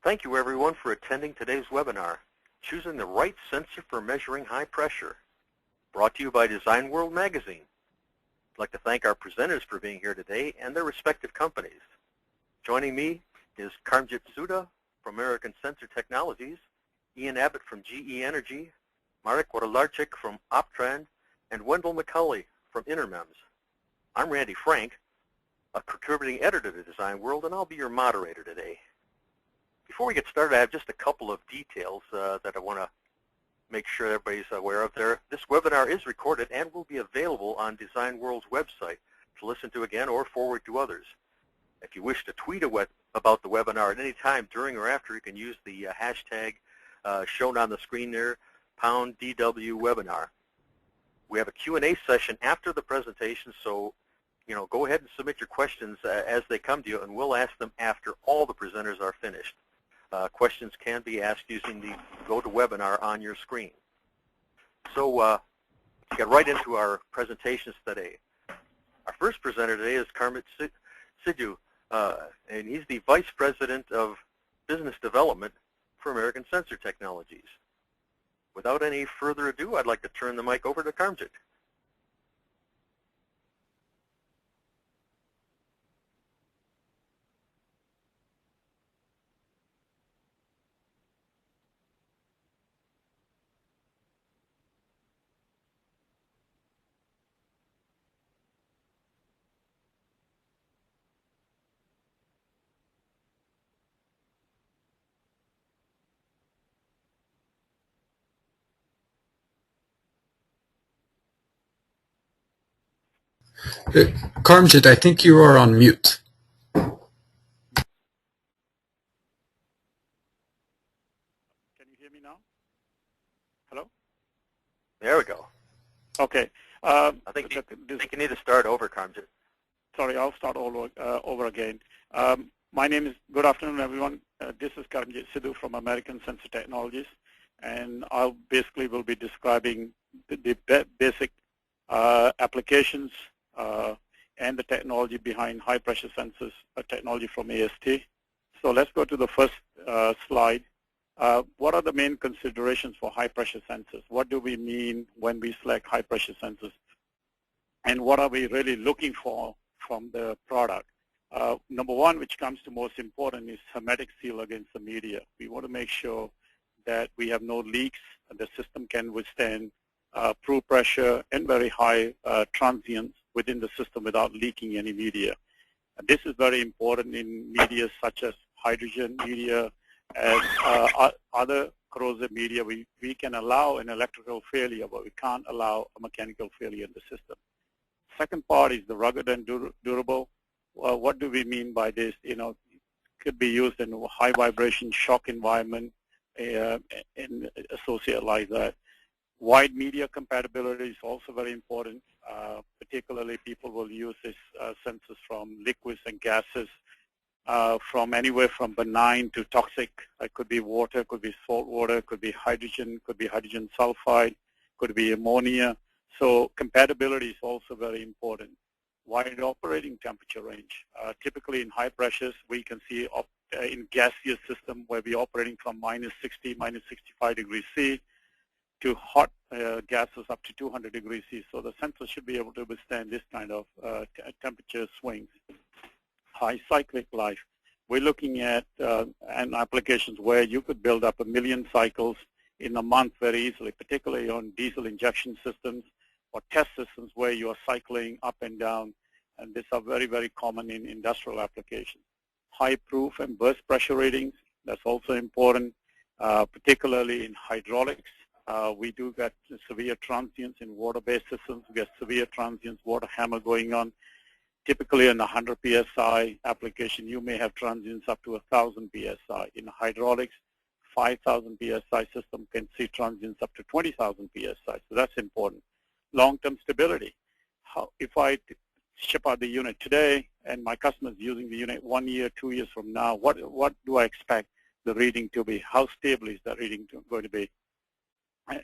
Thank you everyone for attending today's webinar, Choosing the Right Sensor for Measuring High Pressure, brought to you by Design World Magazine. I'd like to thank our presenters for being here today and their respective companies. Joining me is Karmjit Suda from American Sensor Technologies, Ian Abbott from GE Energy, Marek Wodalarczyk from Optrand, and Wendell McCulley from Intermems. I'm Randy Frank, a contributing editor to Design World, and I'll be your moderator today. Before we get started, I have just a couple of details that I want to make sure everybody's aware of there. This webinar is recorded and will be available on Design World's website to listen to again or forward to others. If you wish to tweet about the webinar at any time during or after, you can use the hashtag shown on the screen there, #DW-webinar. We have a Q&A session after the presentation, so go ahead and submit your questions as they come to you, and we'll ask them after all the presenters are finished. Questions can be asked using the GoToWebinar on your screen. So let's get right into our presentations today. Our first presenter today is Karmjit Sidhu, and he's the Vice President of Business Development for American Sensor Technologies. Without any further ado, I'd like to turn the mic over to Karmjit. Karmjit, I think you are on mute. Can you hear me now? Hello? There we go. Okay. I think you need to start over, Karmjit. Sorry, I'll start all over again. Good afternoon, everyone. This is Karmjit Sidhu from American Sensor Technologies, and I'll basically will be describing the basic applications and the technology behind high pressure sensors technology from AST. So let's go to the first slide. What are the main considerations for high pressure sensors? What do we mean when we select high pressure sensors? And what are we really looking for from the product? Number one, which comes to most important, is hermetic seal against the media. We want to make sure that we have no leaks, and the system can withstand true pressure and very high transients within the system without leaking any media. And this is very important in media such as hydrogen media, as other corrosive media. We can allow an electrical failure, but we can't allow a mechanical failure in the system. Second part is the rugged and durable. Well, what do we mean by this? It could be used in a high vibration shock environment and associated like that. Wide media compatibility is also very important. Particularly, people will use these sensors from liquids and gases, from anywhere from benign to toxic. It could be water, could be salt water, could be hydrogen sulfide, could be ammonia. So compatibility is also very important. Wide operating temperature range. Typically in high pressures, we can see in gaseous system where we're operating from -60, -65 degrees C to hot gases up to 200 degrees C. So the sensor should be able to withstand this kind of temperature swings. High cyclic life. We're looking at applications where you could build up 1 million cycles in a month very easily, particularly on diesel injection systems or test systems where you are cycling up and down, and these are very, very common in industrial applications. High proof and burst pressure ratings, that's also important, particularly in hydraulics. We do get severe transients in water-based systems. We get severe transients, water hammer going on. Typically in a 100 psi application, you may have transients up to 1,000 psi. In hydraulics, 5,000 psi system can see transients up to 20,000 psi, so that's important. Long-term stability. If I ship out the unit today and my customer is using the unit 1 year, 2 years from now, what do I expect the reading to be? How stable is that reading going to be?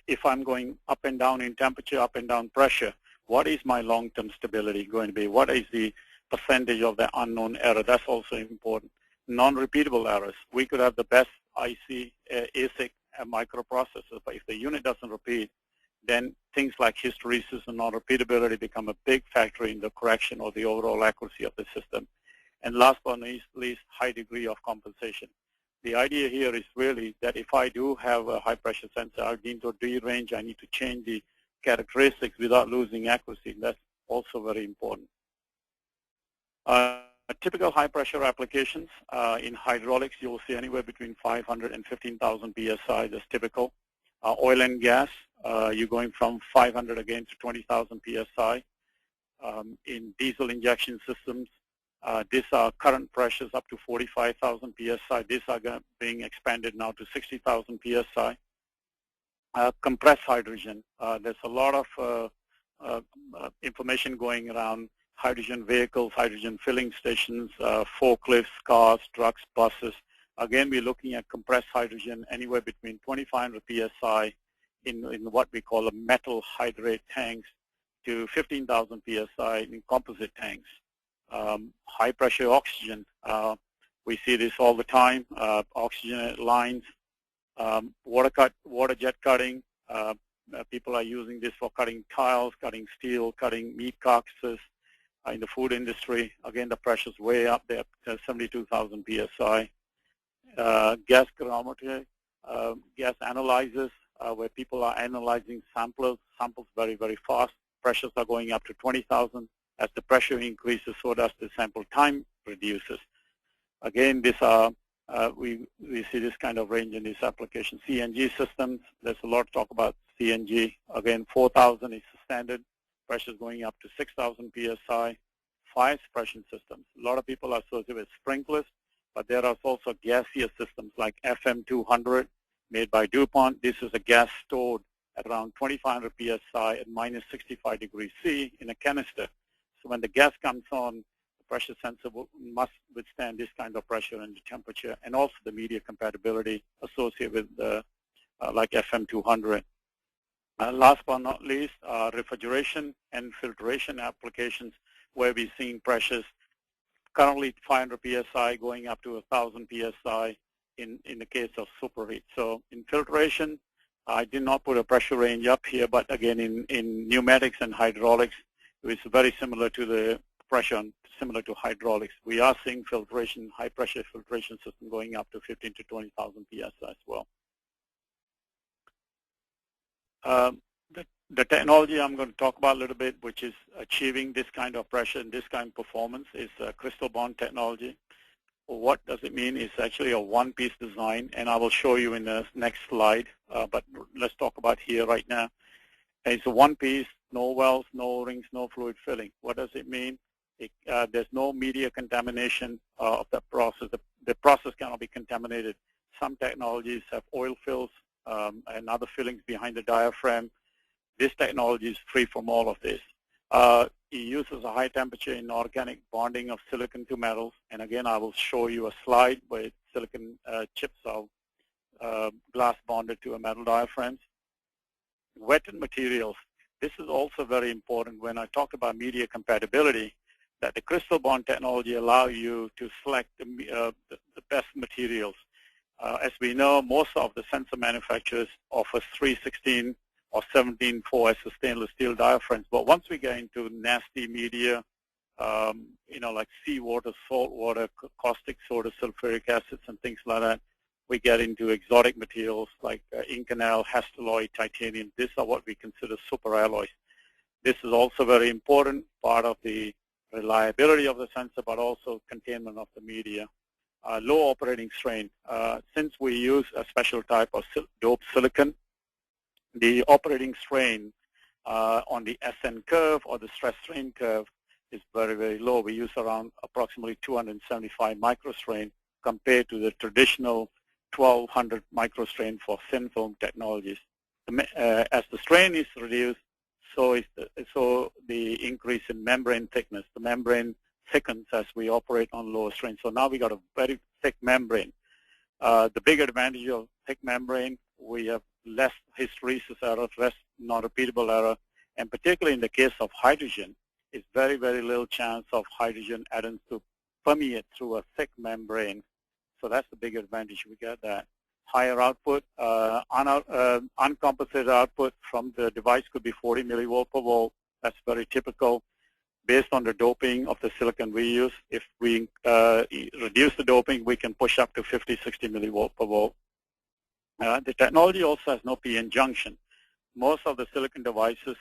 If I'm going up and down in temperature, up and down pressure, what is my long-term stability going to be? What is the percentage of the unknown error? That's also important. non-repeatable errors. We could have the best IC, ASIC microprocessor, but if the unit doesn't repeat, then things like hysteresis and non-repeatability become a big factor in the correction or the overall accuracy of the system. And last but not least, high degree of compensation. The idea here is really that if I do have a high-pressure sensor, I need to derange, I need to change the characteristics without losing accuracy. That's also very important. Typical high-pressure applications in hydraulics, you'll see anywhere between 500 and 15,000 psi. That's typical. Oil and gas, you're going from 500 again to 20,000 psi. In diesel injection systems, these are current pressures up to 45,000 psi. These are being expanded now to 60,000 psi. Compressed hydrogen, there's a lot of information going around hydrogen vehicles, hydrogen filling stations, forklifts, cars, trucks, buses. Again, we're looking at compressed hydrogen anywhere between 2,500 psi in what we call a metal hydrate tanks to 15,000 psi in composite tanks. High pressure oxygen, we see this all the time, oxygen lines, water jet cutting. People are using this for cutting tiles, cutting steel, cutting meat carcasses. In the food industry, again, the pressure's way up there, 72,000 psi. Gas chronometry, gas analyzers, where people are analyzing samples very, very fast. Pressures are going up to 20,000. As the pressure increases, so does the sample time reduces. Again, these are, we see this kind of range in these applications. CNG systems, there's a lot of talk about CNG. Again, 4,000 is the standard. Pressure is going up to 6,000 psi. Fire suppression systems. A lot of people are associated with sprinklers, but there are also gaseous systems like FM200 made by DuPont. This is a gas stored at around 2,500 psi at minus 65 degrees C in a canister. So when the gas comes on, the pressure sensor must withstand this kind of pressure and temperature, and also the media compatibility associated with the, like FM200. Last but not least, refrigeration and filtration applications where we're seeing pressures currently 500 psi going up to 1,000 psi in the case of superheat. So in filtration, I did not put a pressure range up here, but again in pneumatics and hydraulics, it's very similar to the pressure, similar to hydraulics. We are seeing filtration, high pressure filtration system going up to 15 to 20,000 psi as well. The technology I'm going to talk about a little bit, which is achieving this kind of pressure and this kind of performance, is Krystal Bond Technology. What does it mean? It's actually a one-piece design, and I will show you in the next slide, but let's talk about here right now. It's a one-piece, no wells, no rings, no fluid filling. What does it mean? There's no media contamination of that process. The process cannot be contaminated. Some technologies have oil fills and other fillings behind the diaphragm. This technology is free from all of this. It uses a high temperature inorganic bonding of silicon to metals. And again, I will show you a slide where silicon chips are glass bonded to a metal diaphragm. Wetted materials. This is also very important when I talk about media compatibility, that the Krystal Bond technology allow you to select the best materials. As we know, most of the sensor manufacturers offer 316 or 17.4 as a stainless steel diaphragms. But once we get into nasty media, like seawater, salt water, caustic soda, sulfuric acids, and things like that, we get into exotic materials like Inconel, Hastelloy, titanium. These are what we consider super alloys. This is also very important part of the reliability of the sensor, but also containment of the media. Low operating strain. Since we use a special type of doped silicon, the operating strain on the SN curve or the stress strain curve is very, very low. We use around approximately 275 microstrain compared to the traditional 1200 microstrain for thin film technologies. As the strain is reduced, so the increase in membrane thickness. The membrane thickens as we operate on lower strain. So now we got a very thick membrane. The big advantage of thick membrane, we have less hysteresis error, less non-repeatable error, and particularly in the case of hydrogen, it's very, very little chance of hydrogen atoms to permeate through a thick membrane So that's the big advantage. We get that higher output, uncompensated output from the device could be 40 millivolt per volt. That's very typical. Based on the doping of the silicon we use, if we reduce the doping, we can push up to 50, 60 millivolt per volt. The technology also has no PN junction. Most of the silicon devices,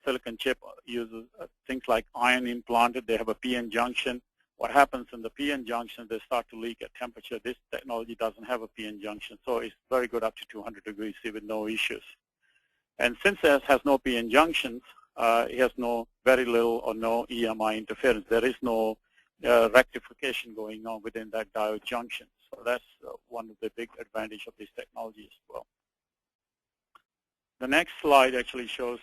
silicon chip uses things like ion implanted. They have a PN junction. What happens in the PN junction, they start to leak at temperature. This technology doesn't have a PN junction, so it's very good up to 200 degrees C with no issues. And since it has no PN junctions, it has very little or no EMI interference. There is no rectification going on within that diode junction. So that's one of the big advantages of this technology as well. The next slide actually shows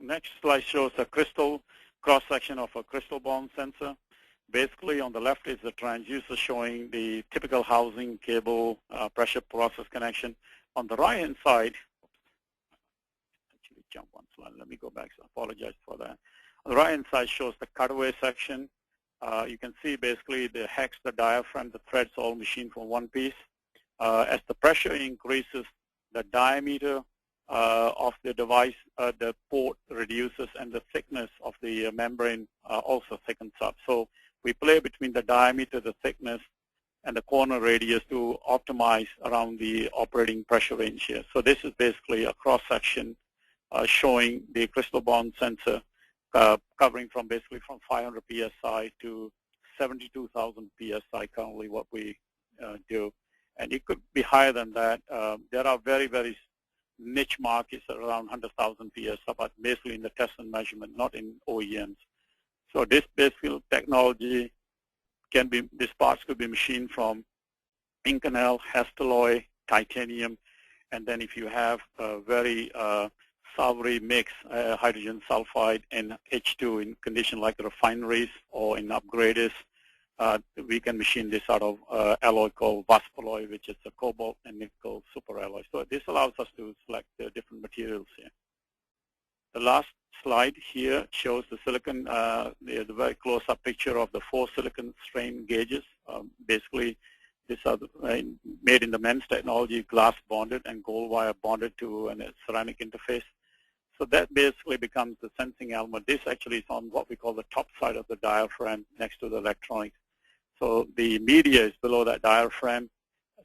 next slide shows a crystal cross-section of a Krystal Bond sensor. Basically, on the left is the transducer showing the typical housing, cable, pressure process connection. On the right-hand side, actually jump one slide. Let me go back. So I apologize for that. On the right-hand side shows the cutaway section. You can see basically the hex, the diaphragm, the threads all machined from one piece. As the pressure increases, the diameter of the device, the port reduces, and the thickness of the membrane also thickens up. So we play between the diameter, the thickness, and the corner radius to optimize around the operating pressure range here. So this is basically a cross-section showing the Krystal Bond sensor covering from basically from 500 psi to 72,000 psi currently what we do. And it could be higher than that. There are very, very niche markets around 100,000 psi, but basically in the test and measurement, not in OEMs. So this basically technology can be, these parts could be machined from Inconel, Hastelloy, titanium, and then if you have a very Salvery mix, hydrogen sulfide and H2 in condition like refineries or in upgraders, we can machine this out of alloy called Vaspaloy, which is a cobalt and nickel superalloy. So this allows us to select the different materials here. The last slide here shows the silicon, the very close-up picture of the 4 silicon strain gauges. Basically, these are made in the MEMS technology, glass bonded and gold wire bonded to a ceramic interface. So that basically becomes the sensing element. This actually is on what we call the top side of the diaphragm next to the electronics. So the media is below that diaphragm.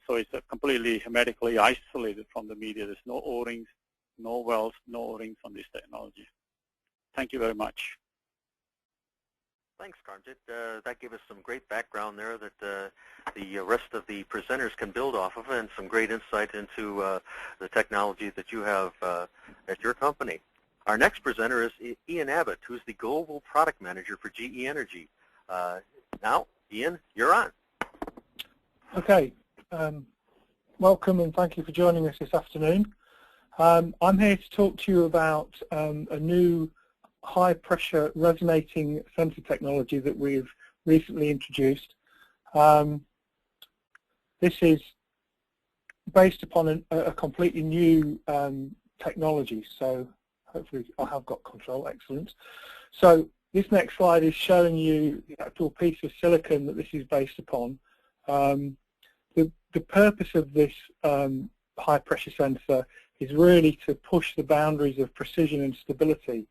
So it's completely hermetically isolated from the media. There's no O-rings, no wells, no O-rings on this technology. Thank you very much. Thanks, Karmjit. That gave us some great background there that the rest of the presenters can build off of, and some great insight into the technology that you have at your company. Our next presenter is Ian Abbott, who's the Global Product Manager for GE Energy. Now, Ian, you're on. Okay. Welcome and thank you for joining us this afternoon. I'm here to talk to you about a new high-pressure resonating sensor technology that we've recently introduced. This is based upon a completely new technology, so hopefully I have got control. Excellent. So this next slide is showing you the actual piece of silicon that this is based upon. The purpose of this high-pressure sensor is really to push the boundaries of precision and stability.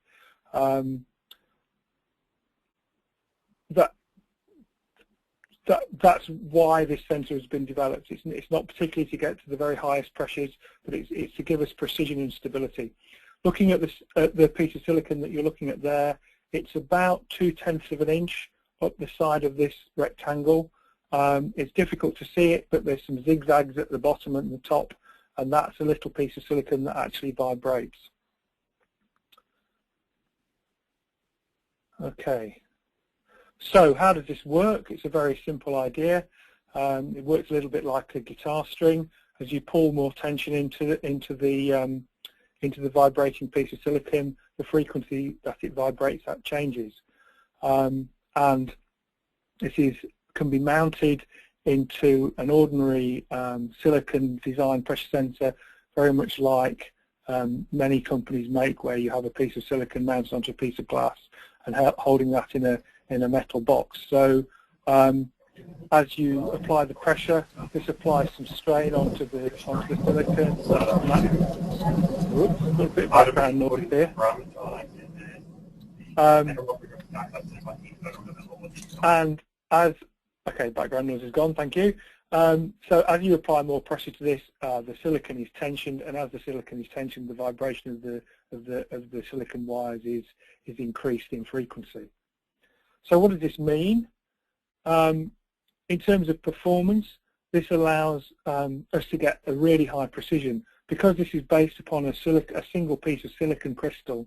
That's why this sensor has been developed. It's not particularly to get to the very highest pressures, but it's to give us precision and stability. Looking at this, the piece of silicon that you're looking at there, it's about 2/10 of an inch up the side of this rectangle. It's difficult to see it, but there's some zigzags at the bottom and the top, and that's a little piece of silicon that actually vibrates. Okay, so how does this work? It's a very simple idea. It works a little bit like a guitar string. As you pull more tension into the vibrating piece of silicon, the frequency that it vibrates at changes. And this can be mounted into an ordinary silicon design pressure sensor, very much like many companies make, where you have a piece of silicon mounted onto a piece of glass and holding that in a metal box. So as you apply the pressure, this applies some strain onto the silicon. Whoops, a little bit of background noise here. And background noise is gone, thank you. So as you apply more pressure to this, the silicon is tensioned, and as the silicon is tensioned, the vibration of the silicon wires is increased in frequency. So what does this mean? In terms of performance, this allows us to get a really high precision. Because this is based upon a single piece of silicon crystal,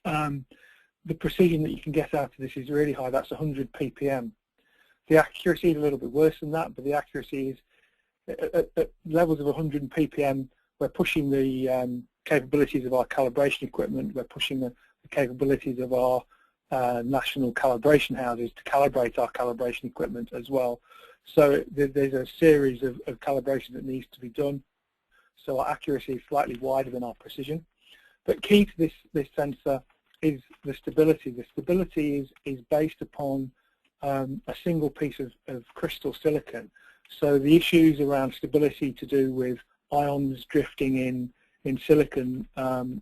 the precision that you can get out of this is really high. That's 100 ppm. The accuracy is a little bit worse than that, but the accuracy is at levels of 100 ppm. We're pushing the capabilities of our calibration equipment. We're pushing the capabilities of our national calibration houses to calibrate our calibration equipment as well. So there's a series of calibration that needs to be done. So our accuracy is slightly wider than our precision. But key to this sensor is the stability. The stability is based upon a single piece of crystal silicon. So the issues around stability to do with ions drifting in silicon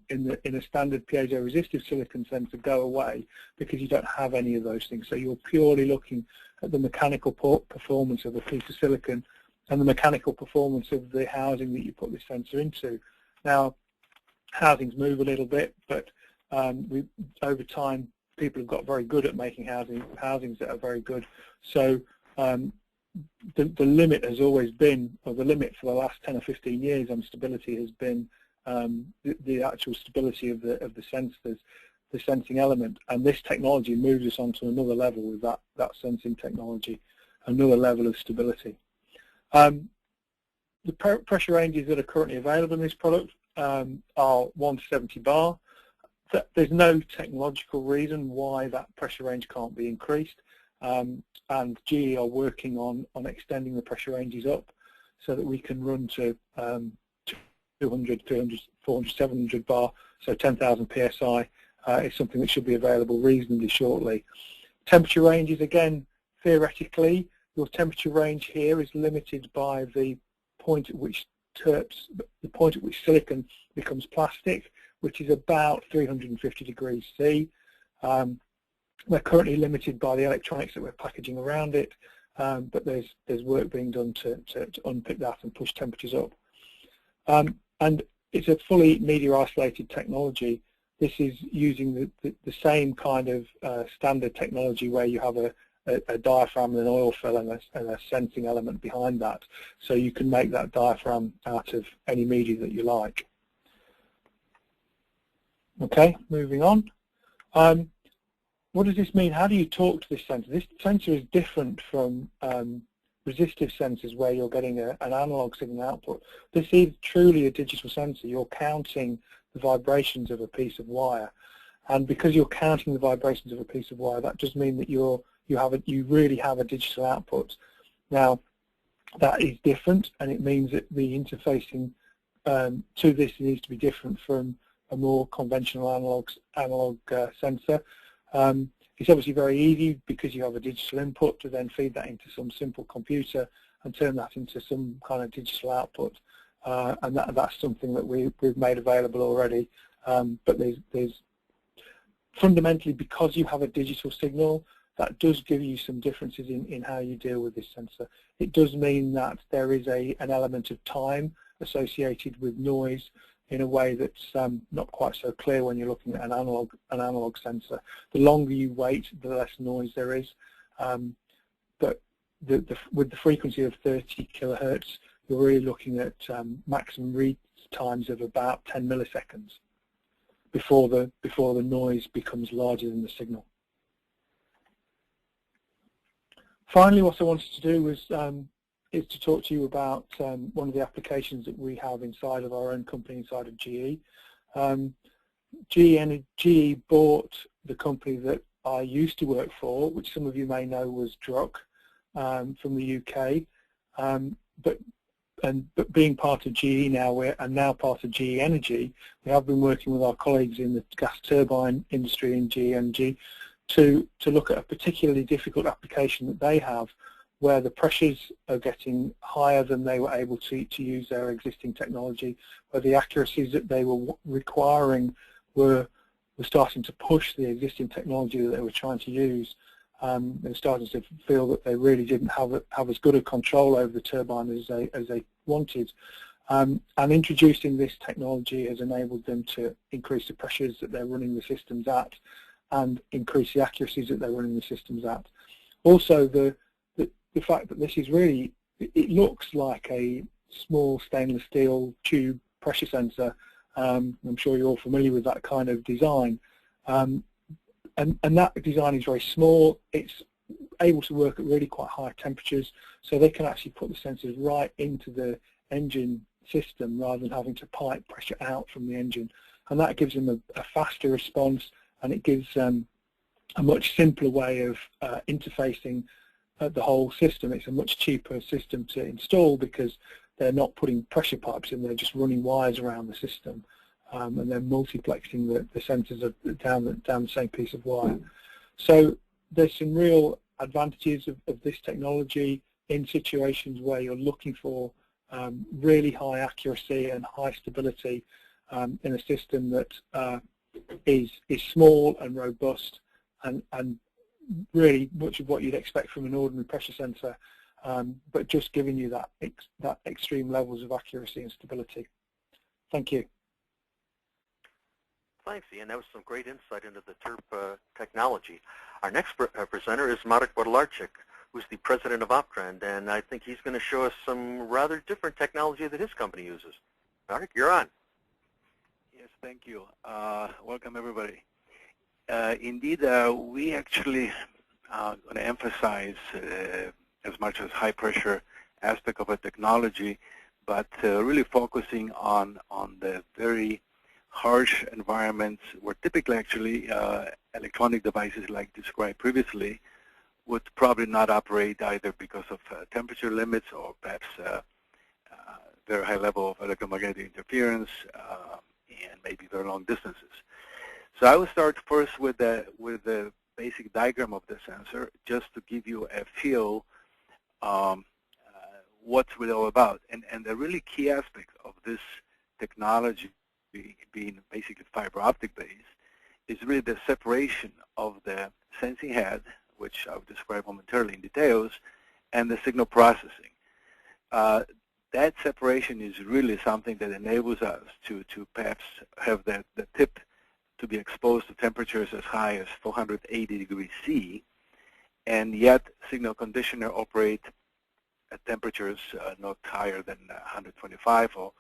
in a standard piezo-resistive silicon sensor go away because you don't have any of those things. So you're purely looking at the mechanical performance of a piece of silicon and the mechanical performance of the housing that you put this sensor into. Now, housings move a little bit, but over time, people have got very good at making housings that are very good. So the limit has always been, or the limit for the last 10 or 15 years on stability has been the actual stability of the sensors, the sensing element. And this technology moves us on to another level with that sensing technology, another level of stability. The pressure ranges that are currently available in this product are 1 to 70 bar. There's no technological reason why that pressure range can't be increased, and GE are working on extending the pressure ranges up so that we can run to 200, 300, 400, 700 bar, so 10,000 psi is something that should be available reasonably shortly. Temperature ranges, again, theoretically, your temperature range here is limited by the point at which silicon becomes plastic, which is about 350 degrees C. We're currently limited by the electronics that we're packaging around it, but there's work being done to unpick that and push temperatures up. And it's a fully media isolated technology. This is using the same kind of standard technology where you have a diaphragm and an oil fill and a sensing element behind that. So you can make that diaphragm out of any media that you like. Okay, moving on. What does this mean? How do you talk to this sensor? This sensor is different from resistive sensors where you're getting an analog signal output. This is truly a digital sensor. You're counting the vibrations of a piece of wire. And because you're counting the vibrations of a piece of wire, that does mean that you really have a digital output. Now, that is different, and it means that the interfacing to this needs to be different from a more conventional analog sensor. It's obviously very easy because you have a digital input to then feed that into some simple computer and turn that into some kind of digital output, and that's something that we've made available already. But there's fundamentally, because you have a digital signal, that does give you some differences in how you deal with this sensor. It does mean that there is an element of time associated with noise in a way that's not quite so clear when you're looking at an analog sensor. The longer you wait, the less noise there is. But with the frequency of 30 kilohertz, you're really looking at maximum read times of about 10 milliseconds before the noise becomes larger than the signal. Finally, what I wanted to do was is to talk to you about one of the applications that we have inside of our own company, inside of GE. GE bought the company that I used to work for, which some of you may know was Druck from the UK. But but being part of GE now, and now part of GE Energy, we have been working with our colleagues in the gas turbine industry in GE Energy to look at a particularly difficult application that they have, where the pressures are getting higher than they were able to use their existing technology, where the accuracies that they were requiring were starting to push the existing technology that they were trying to use. They started to feel that they really didn't have as good a control over the turbine as they wanted. And introducing this technology has enabled them to increase the pressures that they're running the systems at and increase the accuracies that they're running the systems at. Also, the fact that this is really, it looks like a small stainless steel tube pressure sensor. I'm sure you're all familiar with that kind of design. And that design is very small. It's able to work at really quite high temperatures, so they can actually put the sensors right into the engine system rather than having to pipe pressure out from the engine. And that gives them a faster response, and it gives them a much simpler way of interfacing the whole system. It's a much cheaper system to install because they're not putting pressure pipes in, they're just running wires around the system. And then multiplexing the sensors down the same piece of wire. So there's some real advantages of this technology in situations where you're looking for really high accuracy and high stability in a system that is small and robust and really much of what you'd expect from an ordinary pressure sensor, but just giving you that extreme levels of accuracy and stability. Thank you. Thanks, Ian. That was some great insight into the TERP technology. Our next presenter is Marek Wodalarczyk, who's the president of Optrand, and I think he's going to show us some rather different technology that his company uses. Marek, you're on. Yes, thank you. Welcome, everybody. Indeed, we actually going to emphasize as much as high-pressure aspect of a technology, but really focusing on the very harsh environments where typically actually electronic devices like described previously would probably not operate either because of temperature limits or perhaps very high level of electromagnetic interference and maybe very long distances. So I will start first with the basic diagram of the sensor just to give you a feel what's it all about. And the really key aspect of this technology being basically fiber optic based is really the separation of the sensing head, which I'll describe momentarily in details, and the signal processing. That separation is really something that enables us to perhaps have the tip to be exposed to temperatures as high as 480 degrees C, and yet signal conditioner operate at temperatures not higher than 125 or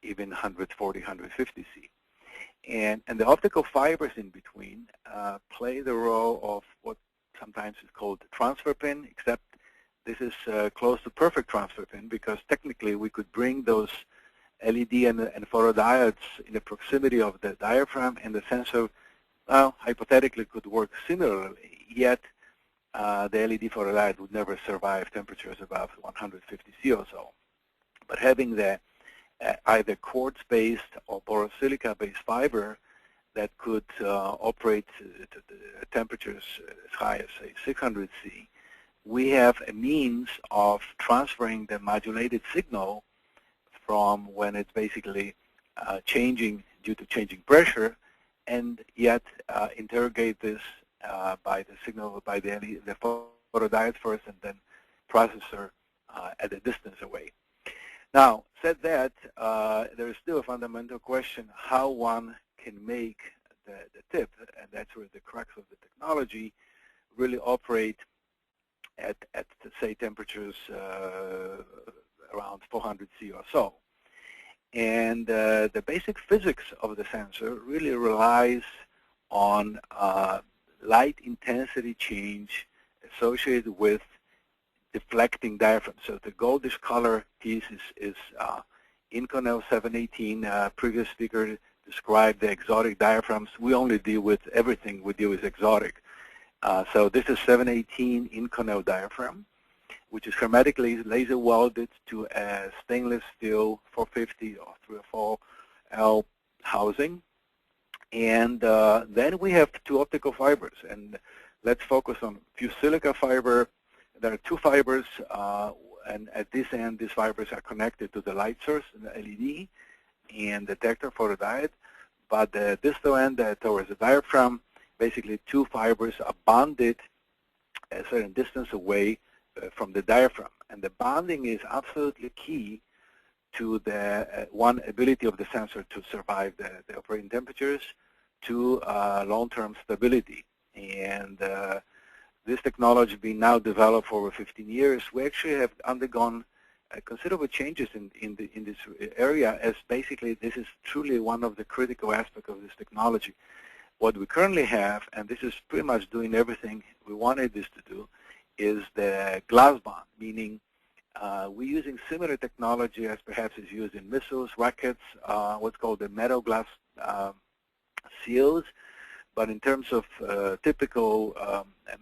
even 140, 150 C. And the optical fibers in between play the role of what sometimes is called the transfer pin, except this is close to perfect transfer pin because technically we could bring those LED and photodiodes in the proximity of the diaphragm, and the sensor, well, hypothetically could work similarly, yet the LED photodiode would never survive temperatures above 150 C or so. But having the either quartz-based or borosilica-based fiber that could operate to the temperatures as high as, say, 600 C, we have a means of transferring the modulated signal from when it's basically changing due to changing pressure, and yet interrogate this by the signal, by the photodiode first, and then processor at a distance away. Now, said that, there is still a fundamental question how one can make the tip, and that's where the crux of the technology, really operate at say, temperatures around 400 C or so. And the basic physics of the sensor really relies on light intensity change associated with deflecting diaphragm. So the goldish color piece is Inconel 718. Previous speaker described the exotic diaphragms. We only deal with everything we deal with exotic. So this is 718 Inconel diaphragm. which is hermetically laser welded to a stainless steel 450 or 304L housing. And then we have two optical fibers. And let's focus on fused silica fiber. There are two fibers, and at this end, these fibers are connected to the light source, the LED, and detector photodiode. But the distal end towards the diaphragm, basically two fibers are bonded a certain distance away from the diaphragm. And the bonding is absolutely key to the one ability of the sensor to survive the operating temperatures, to long-term stability. And this technology being now developed for over 15 years, we actually have undergone considerable changes in this area, as basically this is truly one of the critical aspects of this technology. What we currently have, and this is pretty much doing everything we wanted this to do, is the glass bond, meaning we're using similar technology as perhaps is used in missiles, rockets, what's called the metal glass seals. But in terms of typical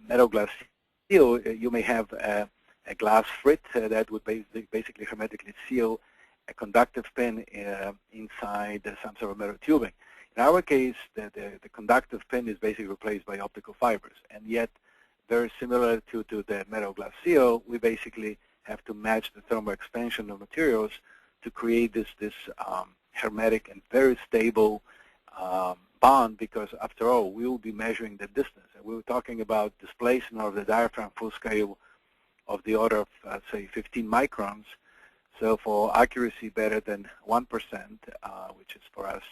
metal glass seal, you may have a glass frit that would basically hermetically seal a conductive pin inside some sort of metal tubing. In our case, the conductive pin is basically replaced by optical fibers, and yet very similar to the metal glass seal, we basically have to match the thermal expansion of materials to create this hermetic and very stable bond, because after all, we will be measuring the distance. And we were talking about displacement of the diaphragm full scale of the order of, say, 15 microns. So for accuracy better than 1%, which is for us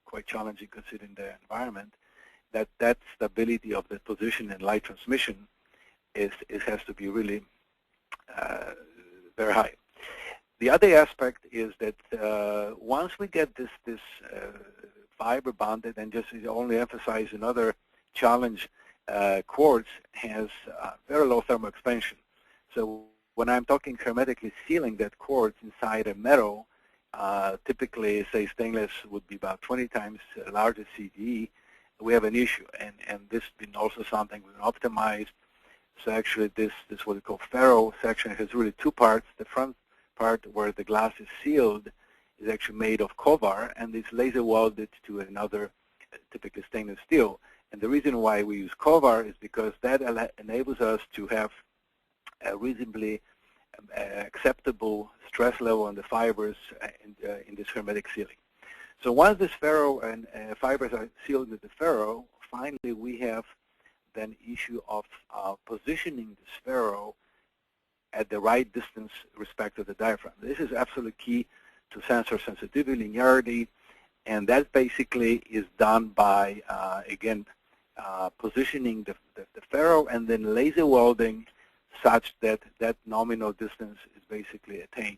quite challenging considering the environment, that stability of the position and light transmission has to be really very high. The other aspect is that once we get this fiber bonded, and just to only emphasize another challenge, quartz has very low thermal expansion. So when I'm talking hermetically sealing that quartz inside a metal, typically, say, stainless would be about 20 times larger CDE, we have an issue. And this has been also something we've optimized. So actually, this what we call ferro section has really two parts. The front part where the glass is sealed is actually made of covar, and it's laser welded to another typically stainless steel. And the reason why we use covar is because that enables us to have a reasonably acceptable stress level on the fibers in this hermetic sealing. So once this ferro and fibers are sealed with the ferro, finally we have then issue of positioning this ferro at the right distance respect to the diaphragm. This is absolutely key to sensor sensitivity, linearity, and that basically is done by, again, positioning the ferro and then laser welding such that that nominal distance is basically attained.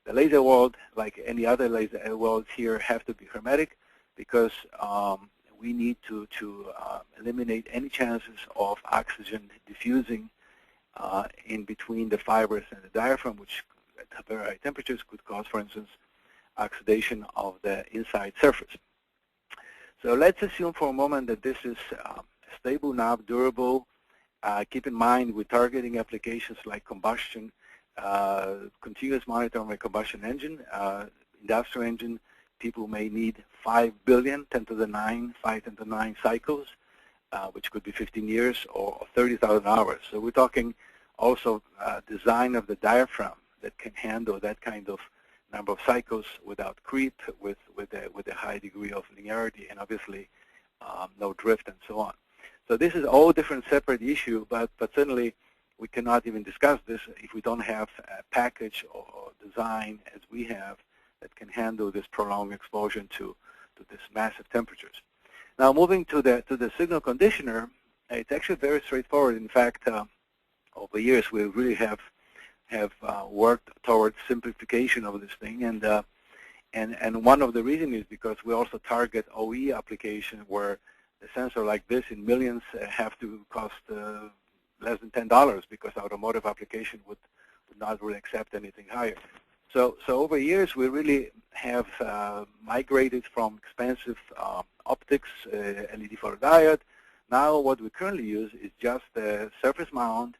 The laser weld, like any other laser welds here, have to be hermetic because we need to eliminate any chances of oxygen diffusing in between the fibers and the diaphragm, which at very high temperatures could cause, for instance, oxidation of the inside surface. So let's assume for a moment that this is stable enough, durable. Keep in mind we're targeting applications like combustion, continuous monitoring of a combustion engine, industrial engine. People may need 5 billion, 10 to the 9, 5 10 to the 9 cycles, which could be 15 years or 30,000 hours. So we're talking also design of the diaphragm that can handle that kind of number of cycles without creep, with a high degree of linearity, and obviously no drift and so on. So this is all different separate issue, but certainly we cannot even discuss this if we don't have a package or design as we have that can handle this prolonged exposure to this massive temperatures. Now moving to the signal conditioner, it's actually very straightforward. In fact, over years we really have worked towards simplification of this thing, and one of the reasons is because we also target OE application where a sensor like this in millions have to cost less than $10 because automotive application would not really accept anything higher. So over years we really have migrated from expensive optics, LED photodiode. Now what we currently use is just a surface mount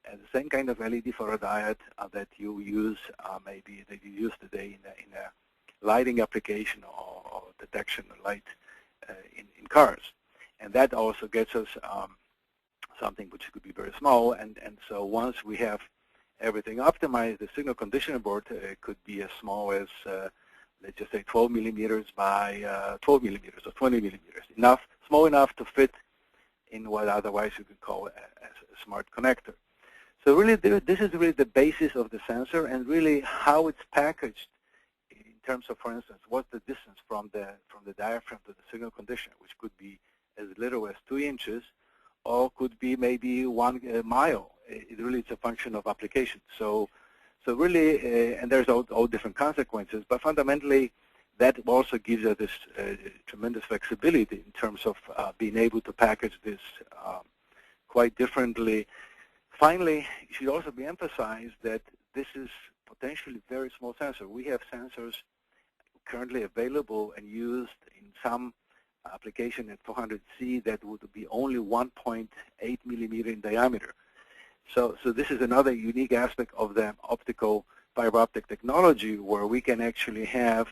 the same kind of LED photodiode that you use maybe that you use today in a lighting application or detection of light in cars. And that also gets us something which could be very small. And so once we have everything optimized, the signal conditioning board could be as small as, let's just say 12 millimeters by 12 millimeters or 20 millimeters, small enough to fit in what otherwise you could call a smart connector. So really, this is really the basis of the sensor, and really how it's packaged in terms of, for instance, what's the distance from the diaphragm to the signal conditioner, which could be as little as 2 inches, or could be maybe 1 mile. It really is a function of application. So really, and there's all different consequences, but fundamentally, that also gives us this tremendous flexibility in terms of being able to package this quite differently. Finally, it should also be emphasized that this is potentially very small sensor. We have sensors currently available and used in some application at 400C that would be only 1.8 millimeter in diameter. So this is another unique aspect of the optical fiber optic technology, where we can actually have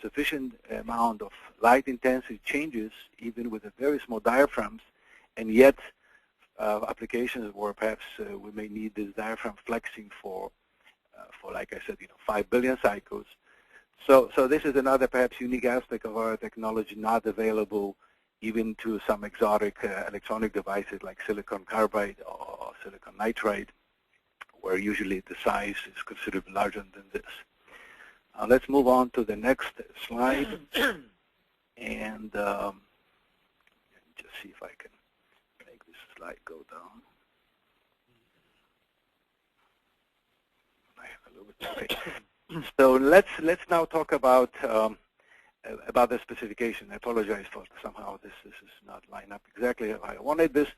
sufficient amount of light intensity changes even with a very small diaphragms, and yet applications where perhaps we may need this diaphragm flexing for like I said, 5 billion cycles. So this is another perhaps unique aspect of our technology, not available even to some exotic electronic devices like silicon carbide or silicon nitride, where usually the size is considerably larger than this. Let's move on to the next slide, and just see if I can make this slide go down. I have a little bit. Okay. So let's now talk about the specification. I apologize for somehow this is not lined up exactly how I wanted this,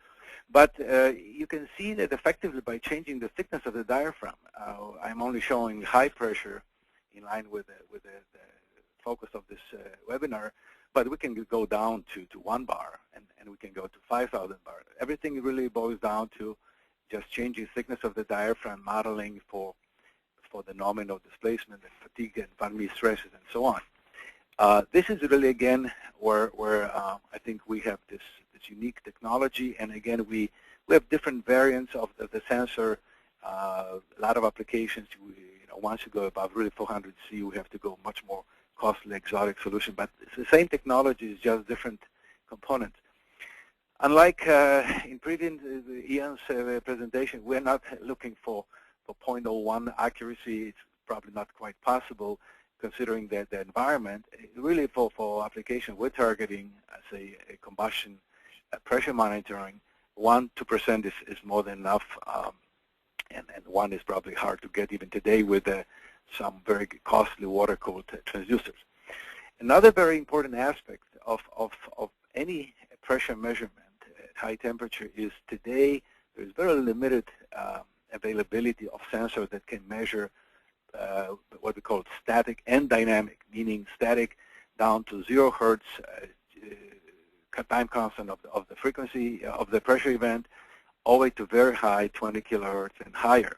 but you can see that effectively by changing the thickness of the diaphragm, I'm only showing high pressure in line with the focus of this webinar, but we can go down to 1 bar, and we can go to 5,000 bar. Everything really boils down to just changing thickness of the diaphragm, modeling for the nominal displacement and fatigue and Van Mies stresses and so on. This is really, again, where I think we have this unique technology, and again, we have different variants of the sensor. A lot of applications, once you go above really 400C, we have to go much more costly exotic solution, but it's the same technology, it's just different components. Unlike in previous Ian's presentation, we're not looking for 0.01 accuracy. It's probably not quite possible considering the environment. Really for application, we're targeting, say, a combustion pressure monitoring. 1-2% is more than enough, and 1 is probably hard to get even today with some very costly water-cooled transducers. Another very important aspect of any pressure measurement at high temperature is today there's very limited availability of sensors that can measure what we call static and dynamic, meaning static down to 0 hertz time constant of the frequency of the pressure event, all the way to very high 20 kilohertz and higher.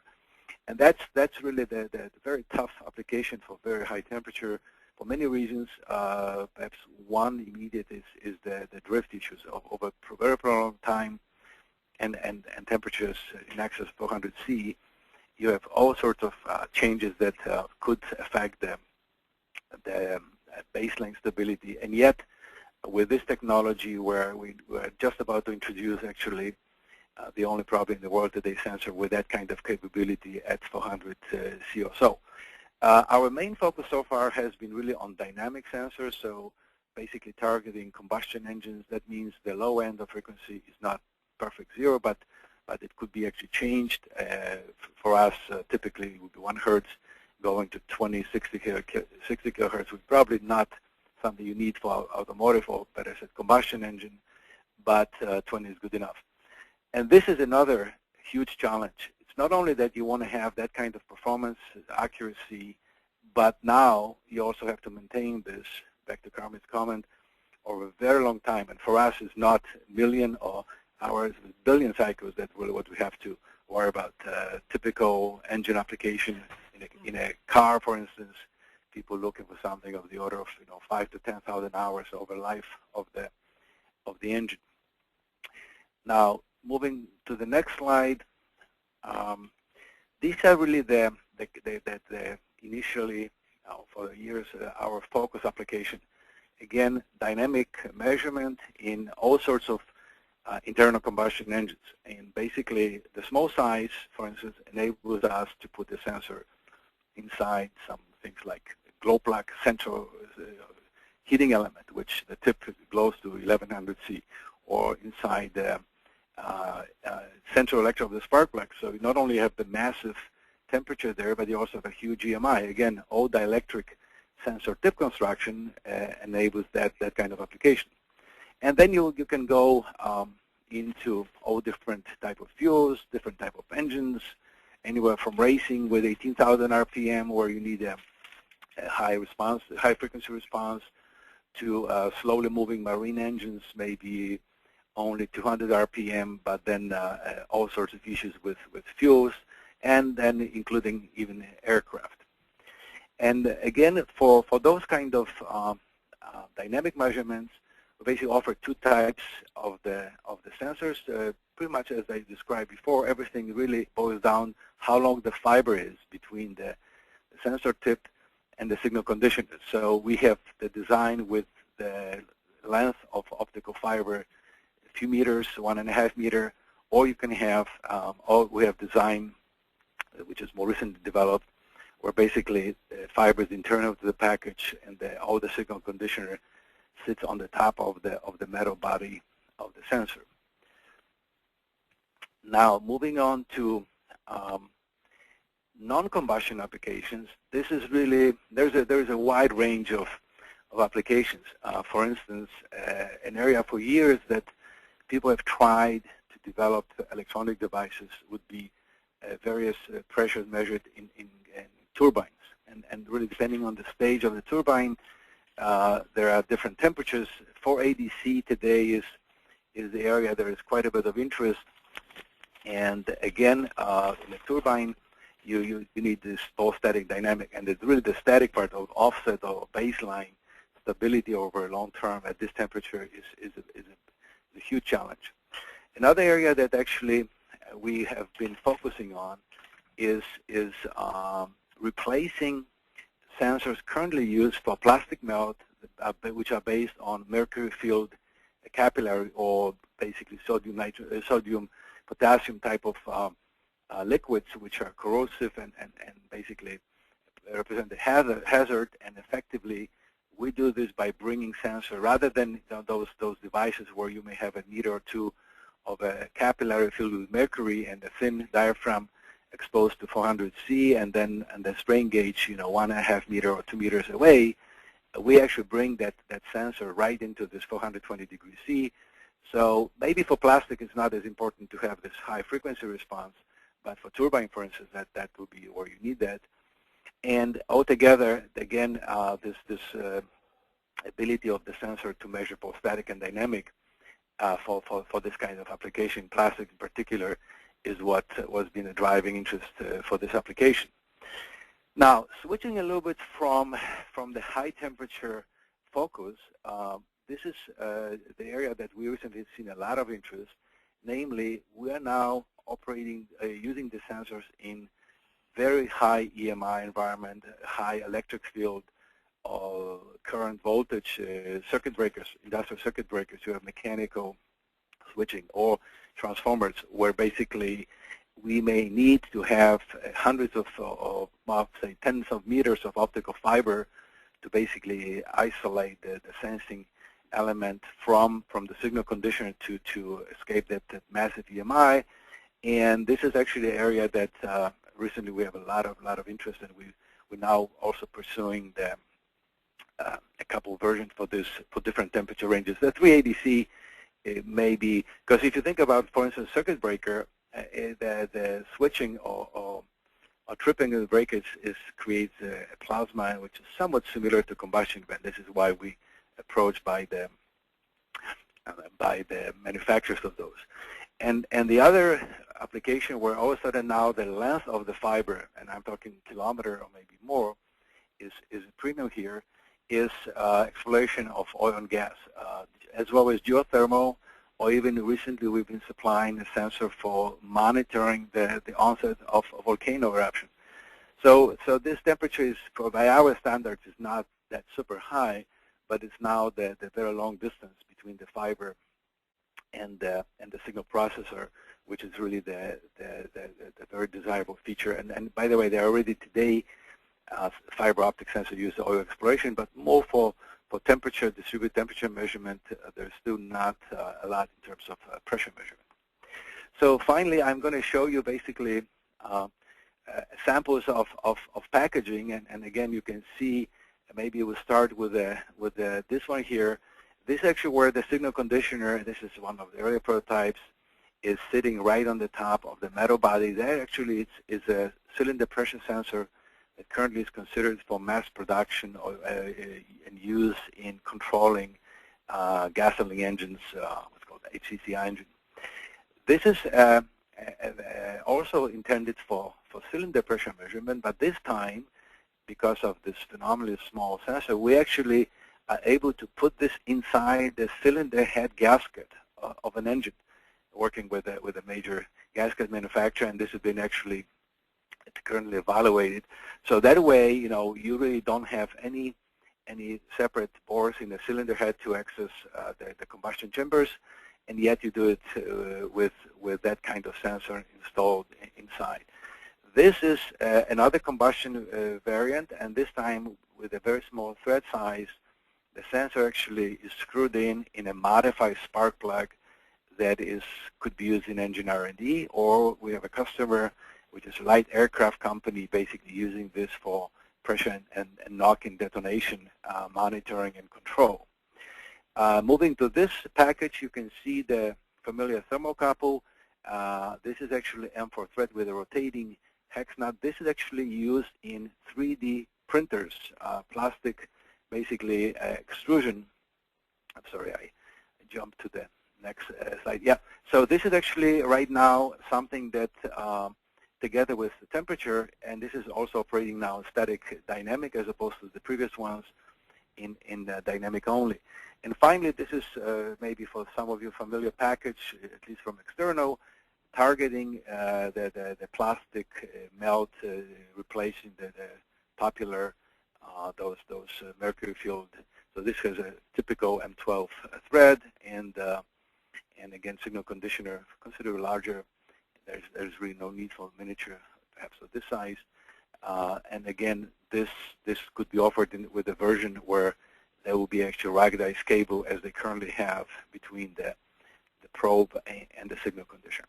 And that's really the very tough application for very high temperature for many reasons. Perhaps one immediate is the drift issues over a very prolonged time and temperatures in excess of 400C. You have all sorts of changes that could affect the baseline stability, and yet with this technology, where we're just about to introduce actually the only probably in the world today sensor with that kind of capability at 400C or so. Our main focus so far has been really on dynamic sensors, so basically targeting combustion engines. That means the low end of frequency is not perfect 0, but it could be actually changed. For us, typically it would be 1 hertz going to 20, 60 kilohertz would probably not something you need for automotive or, better said, combustion engine, but 20 is good enough. And this is another huge challenge. It's not only that you want to have that kind of performance, accuracy, but now you also have to maintain this, back to Carmen's comment, over a very long time. And for us, it's not million or hours, it's billion cycles that really what we have to or about typical engine application in a car, for instance. People looking for something of the order of 5,000 to 10,000 hours over life of the engine. Now, moving to the next slide, these are really the initially for years our focus application. Again, dynamic measurement in all sorts of internal combustion engines, and basically the small size, for instance, enables us to put the sensor inside some things like glow plug central heating element, which the tip glows to 1100 C, or inside the central electrode of the spark plug. So you not only have the massive temperature there, but you also have a huge EMI. Again, all dielectric sensor tip construction enables that kind of application. And then you can go into all different type of fuels, different type of engines, anywhere from racing with 18,000 RPM, where you need a high frequency response, to slowly moving marine engines, maybe only 200 RPM, but then all sorts of issues with fuels, and then including even aircraft. And again, for those kind of dynamic measurements, we basically offer two types of the sensors. Pretty much as I described before, everything really boils down how long the fiber is between the sensor tip and the signal conditioner. So we have the design with the length of optical fiber, a few meters, 1.5 meters, or you can have, we have design, which is more recently developed, where basically the fiber is internal to the package, and all the signal conditioner sits on the top of the metal body of the sensor. Now, moving on to non-combustion applications, this is really, there's a wide range of applications. For instance, an area for years that people have tried to develop electronic devices would be various pressures measured in turbines. And really, depending on the stage of the turbine, there are different temperatures. For ADC today is the area there is quite a bit of interest. And again, in a turbine, you need this both static dynamic, and it's really the static part of offset or baseline stability over a long term at this temperature is a huge challenge. Another area that actually we have been focusing on is replacing sensors currently used for plastic melt, which are based on mercury-filled capillary, or basically sodium potassium type of liquids, which are corrosive and basically represent a hazard. And effectively, we do this by bringing sensor, rather than those devices where you may have a meter or two of a capillary filled with mercury and a thin diaphragm exposed to 400 C, and then the strain gauge, 1.5 meter or 2 meters away. We actually bring that sensor right into this 420 degrees C. So maybe for plastic, it's not as important to have this high frequency response, but for turbine, for instance, that would be where you need that. And altogether, again, this ability of the sensor to measure both static and dynamic for this kind of application, plastic in particular, is what was been a driving interest for this application. Now, switching a little bit from the high temperature focus, this is the area that we recently have seen a lot of interest. Namely, we are now operating using the sensors in very high EMI environment, high electric field, current voltage circuit breakers, industrial circuit breakers. You have mechanical switching, or transformers, where basically we may need to have hundreds of say tens of meters of optical fiber to basically isolate the sensing element from the signal conditioner to escape that massive EMI. And this is actually the area that recently we have a lot of interest in. We're now also pursuing a couple of versions for this for different temperature ranges. The 380C may be, because if you think about, for instance, circuit breaker, the switching or tripping of the breakers creates a plasma, which is somewhat similar to combustion event. This is why we approach by the manufacturers of those. And the other application where all of a sudden now the length of the fiber, and I'm talking kilometer or maybe more, is a premium here, is exploration of oil and gas, as well as geothermal, or even recently we've been supplying a sensor for monitoring the onset of a volcano eruption. So this temperature is, by our standards, is not that super high, but it's now the very long distance between the fiber and the signal processor, which is really the very desirable feature. And by the way, there are already today fiber optic sensors used for oil exploration, but more for temperature, distributed temperature measurement. There's still not a lot in terms of pressure measurement. So finally, I'm going to show you basically samples of packaging, and again, you can see. Maybe we'll start with this one here. This is actually where the signal conditioner, this is one of the earlier prototypes, is sitting right on the top of the metal body. That actually is a cylinder pressure sensor that currently is considered for mass production and use in controlling gasoline engines, what's called the HCCI engine. This is also intended for cylinder pressure measurement, but this time, because of this phenomenally small sensor, we actually are able to put this inside the cylinder head gasket of an engine, working with a major gasket manufacturer, and this has been actually currently evaluated. So that way, you really don't have any separate bores in the cylinder head to access the combustion chambers, and yet you do it with that kind of sensor installed inside. This is another combustion variant, and this time with a very small thread size. The sensor actually is screwed in a modified spark plug that could be used in engine R&D, or we have a customer, which is a light aircraft company, basically using this for pressure and knock-in detonation monitoring and control. Moving to this package, you can see the familiar thermocouple. This is actually M4 thread with a rotating hex nut. This is actually used in 3D printers, plastic, basically extrusion. I'm sorry, I jumped to the next slide. Yeah, so this is actually right now something that together with the temperature, and this is also operating now static dynamic as opposed to the previous ones in dynamic only. And finally, this is maybe for some of you familiar package, at least from external, targeting the plastic melt, replacing the popular those mercury filled. So this is a typical M12 thread, and again, signal conditioner considerably larger. There's really no need for miniature, perhaps of this size. And again, this could be offered with a version where there will be actually ruggedized cable as they currently have between the probe and the signal conditioner.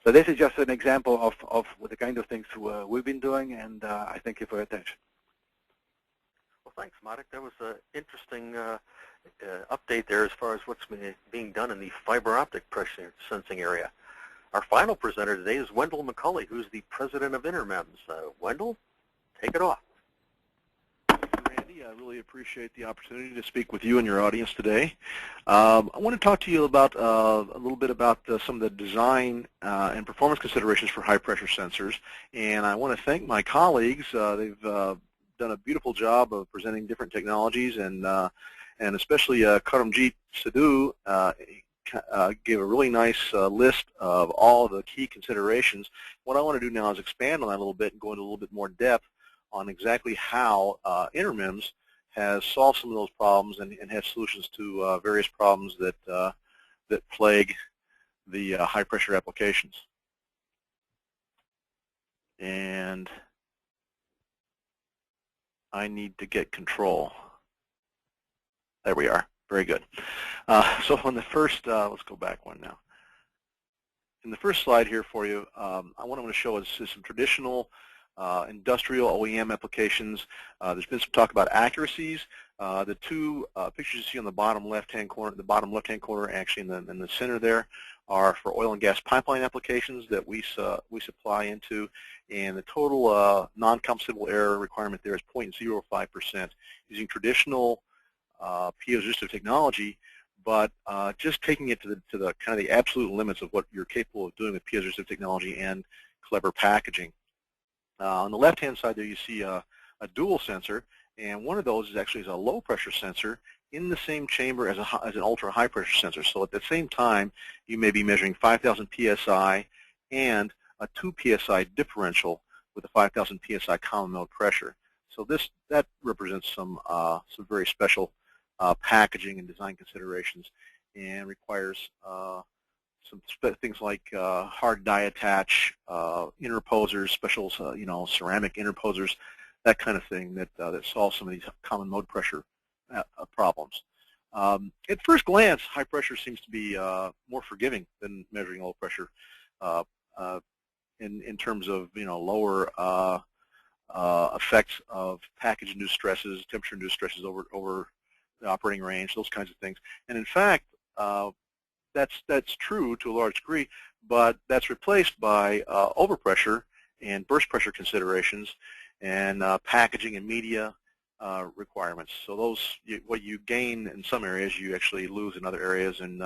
So this is just an example of the kind of things we've been doing, and I thank you for your attention. Well, thanks, Matic. That was an interesting update there as far as what's being done in the fiber optic pressure sensing area. Our final presenter today is Wendell McCulley, who's the president of InterMEMS. Wendell, take it off. Randy, I really appreciate the opportunity to speak with you and your audience today. I want to talk to you about a little bit about some of the design and performance considerations for high-pressure sensors. And I want to thank my colleagues. They've done a beautiful job of presenting different technologies, and especially Karamjit Sidhu gave a really nice list of all of the key considerations. What I want to do now is expand on that a little bit and go into a little bit more depth on exactly how InterMEMS has solved some of those problems and has solutions to various problems that plague the high-pressure applications. And I need to get control. There we are. Very good. So on the first, let's go back one now. In the first slide here for you, what I want to show is some traditional industrial OEM applications. There's been some talk about accuracies. The two pictures you see on the bottom left-hand corner, actually in the center there, are for oil and gas pipeline applications that we supply into, and the total non-compensable error requirement there is 0.05%. Using traditional piezoresistive technology, but just taking it to the kind of the absolute limits of what you're capable of doing with piezoresistive technology and clever packaging. On the left-hand side there you see a dual sensor, and one of those is actually a low-pressure sensor in the same chamber as an ultra-high pressure sensor. So at the same time, you may be measuring 5,000 psi and a 2 psi differential with a 5,000 psi common mode pressure. So that represents some very special packaging and design considerations, and requires some things like hard die attach, interposers, special ceramic interposers, that kind of thing that solves some of these common mode pressure problems. At first glance, high pressure seems to be more forgiving than measuring low pressure in terms of lower effects of package-induced stresses, temperature-induced stresses over the operating range, those kinds of things. And in fact, that's true to a large degree, but that's replaced by overpressure and burst pressure considerations and packaging and media requirements. So what you gain in some areas, you actually lose in other areas, and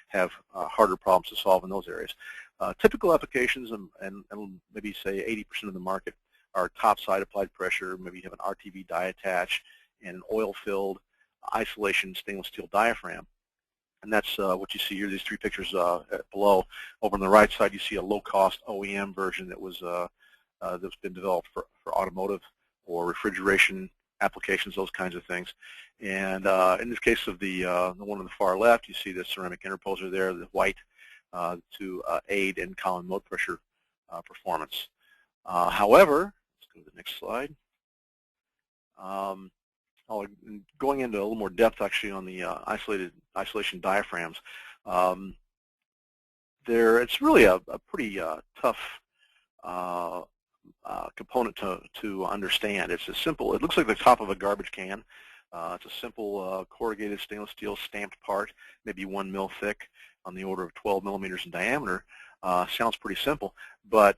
have harder problems to solve in those areas. Typical applications, and maybe say 80% of the market, are topside applied pressure. Maybe you have an RTV die attach and an oil-filled isolation stainless steel diaphragm. And that's what you see here, these three pictures below. Over on the right side, you see a low-cost OEM version that's been developed for automotive or refrigeration applications, those kinds of things. And in this case of the one on the far left, you see the ceramic interposer there, the white, to aid in common mode pressure performance. However, let's go to the next slide. Going into a little more depth actually on the isolation diaphragms, it's really a pretty tough component to understand. It's it looks like the top of a garbage can. It's a simple corrugated stainless steel stamped part, maybe 1 mil thick, on the order of 12 millimeters in diameter. Sounds pretty simple, but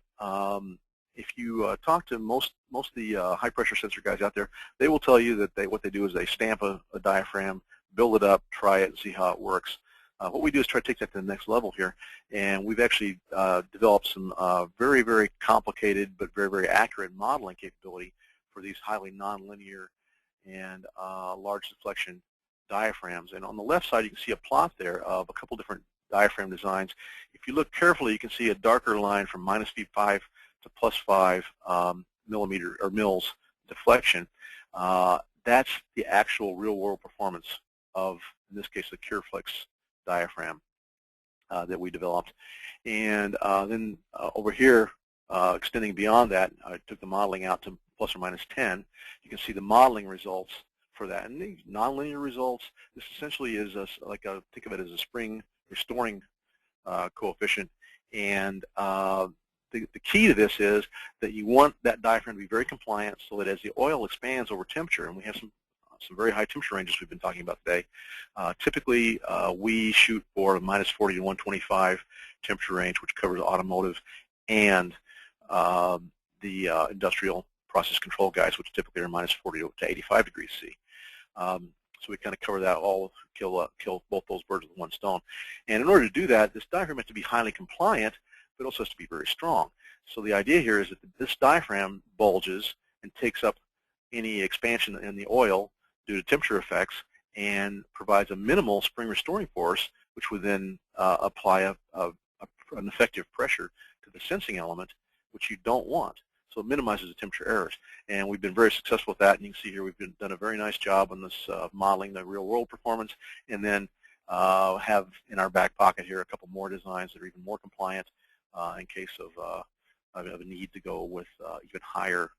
if you talk to most of the high pressure sensor guys out there, they will tell you that what they do is they stamp a diaphragm, build it up, try it, and see how it works. What we do is try to take that to the next level here, and we've actually developed some very, very complicated but very, very accurate modeling capability for these highly nonlinear and large deflection diaphragms. And on the left side, you can see a plot there of a couple different diaphragm designs. If you look carefully, you can see a darker line from -5 to +5 millimeter or mils deflection. That's the actual real-world performance of, in this case, the CureFlex diaphragm that we developed. And then over here, extending beyond that, I took the modeling out to ±10. You can see the modeling results for that. And these nonlinear results, this essentially is think of it as a spring restoring coefficient. And the key to this is that you want that diaphragm to be very compliant, so that as the oil expands over temperature, and we have some very high temperature ranges we've been talking about today. Typically, we shoot for a -40 to 125 temperature range, which covers automotive and the industrial process control guys, which typically are -40 to 85 degrees C. So we kind of cover that all, kill both those birds with one stone. And in order to do that, this diaphragm has to be highly compliant, but also has to be very strong. So the idea here is that this diaphragm bulges and takes up any expansion in the oil due to temperature effects, and provides a minimal spring restoring force, which would then apply an effective pressure to the sensing element, which you don't want. So it minimizes the temperature errors. And we've been very successful with that, and you can see here we've done a very nice job on this modeling the real-world performance, and then have in our back pocket here a couple more designs that are even more compliant in case of a need to go with even higher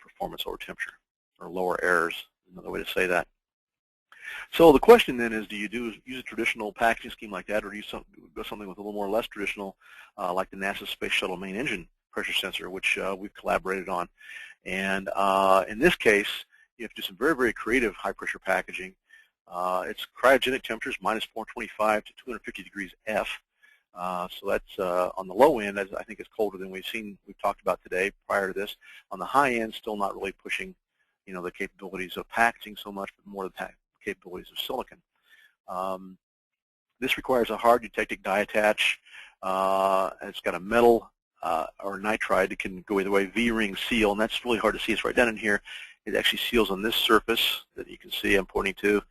performance over temperature, or lower errors, another way to say that. So the question then is, do you use a traditional packaging scheme like that, or do you go something with a little more less traditional, like the NASA Space Shuttle main engine pressure sensor, which we've collaborated on? And in this case, you have to do some very, very creative high-pressure packaging. It's cryogenic temperatures, -425 to 250 degrees F. So that's on the low end, I think it's colder than we've talked about today prior to this. On the high end, still not really pushing, the capabilities of packaging so much, but more the capabilities of silicon. This requires a hard eutectic die attach. It's got a metal or nitride that can go either way, V-ring seal, and that's really hard to see. It's right down in here. It actually seals on this surface that you can see I'm pointing to,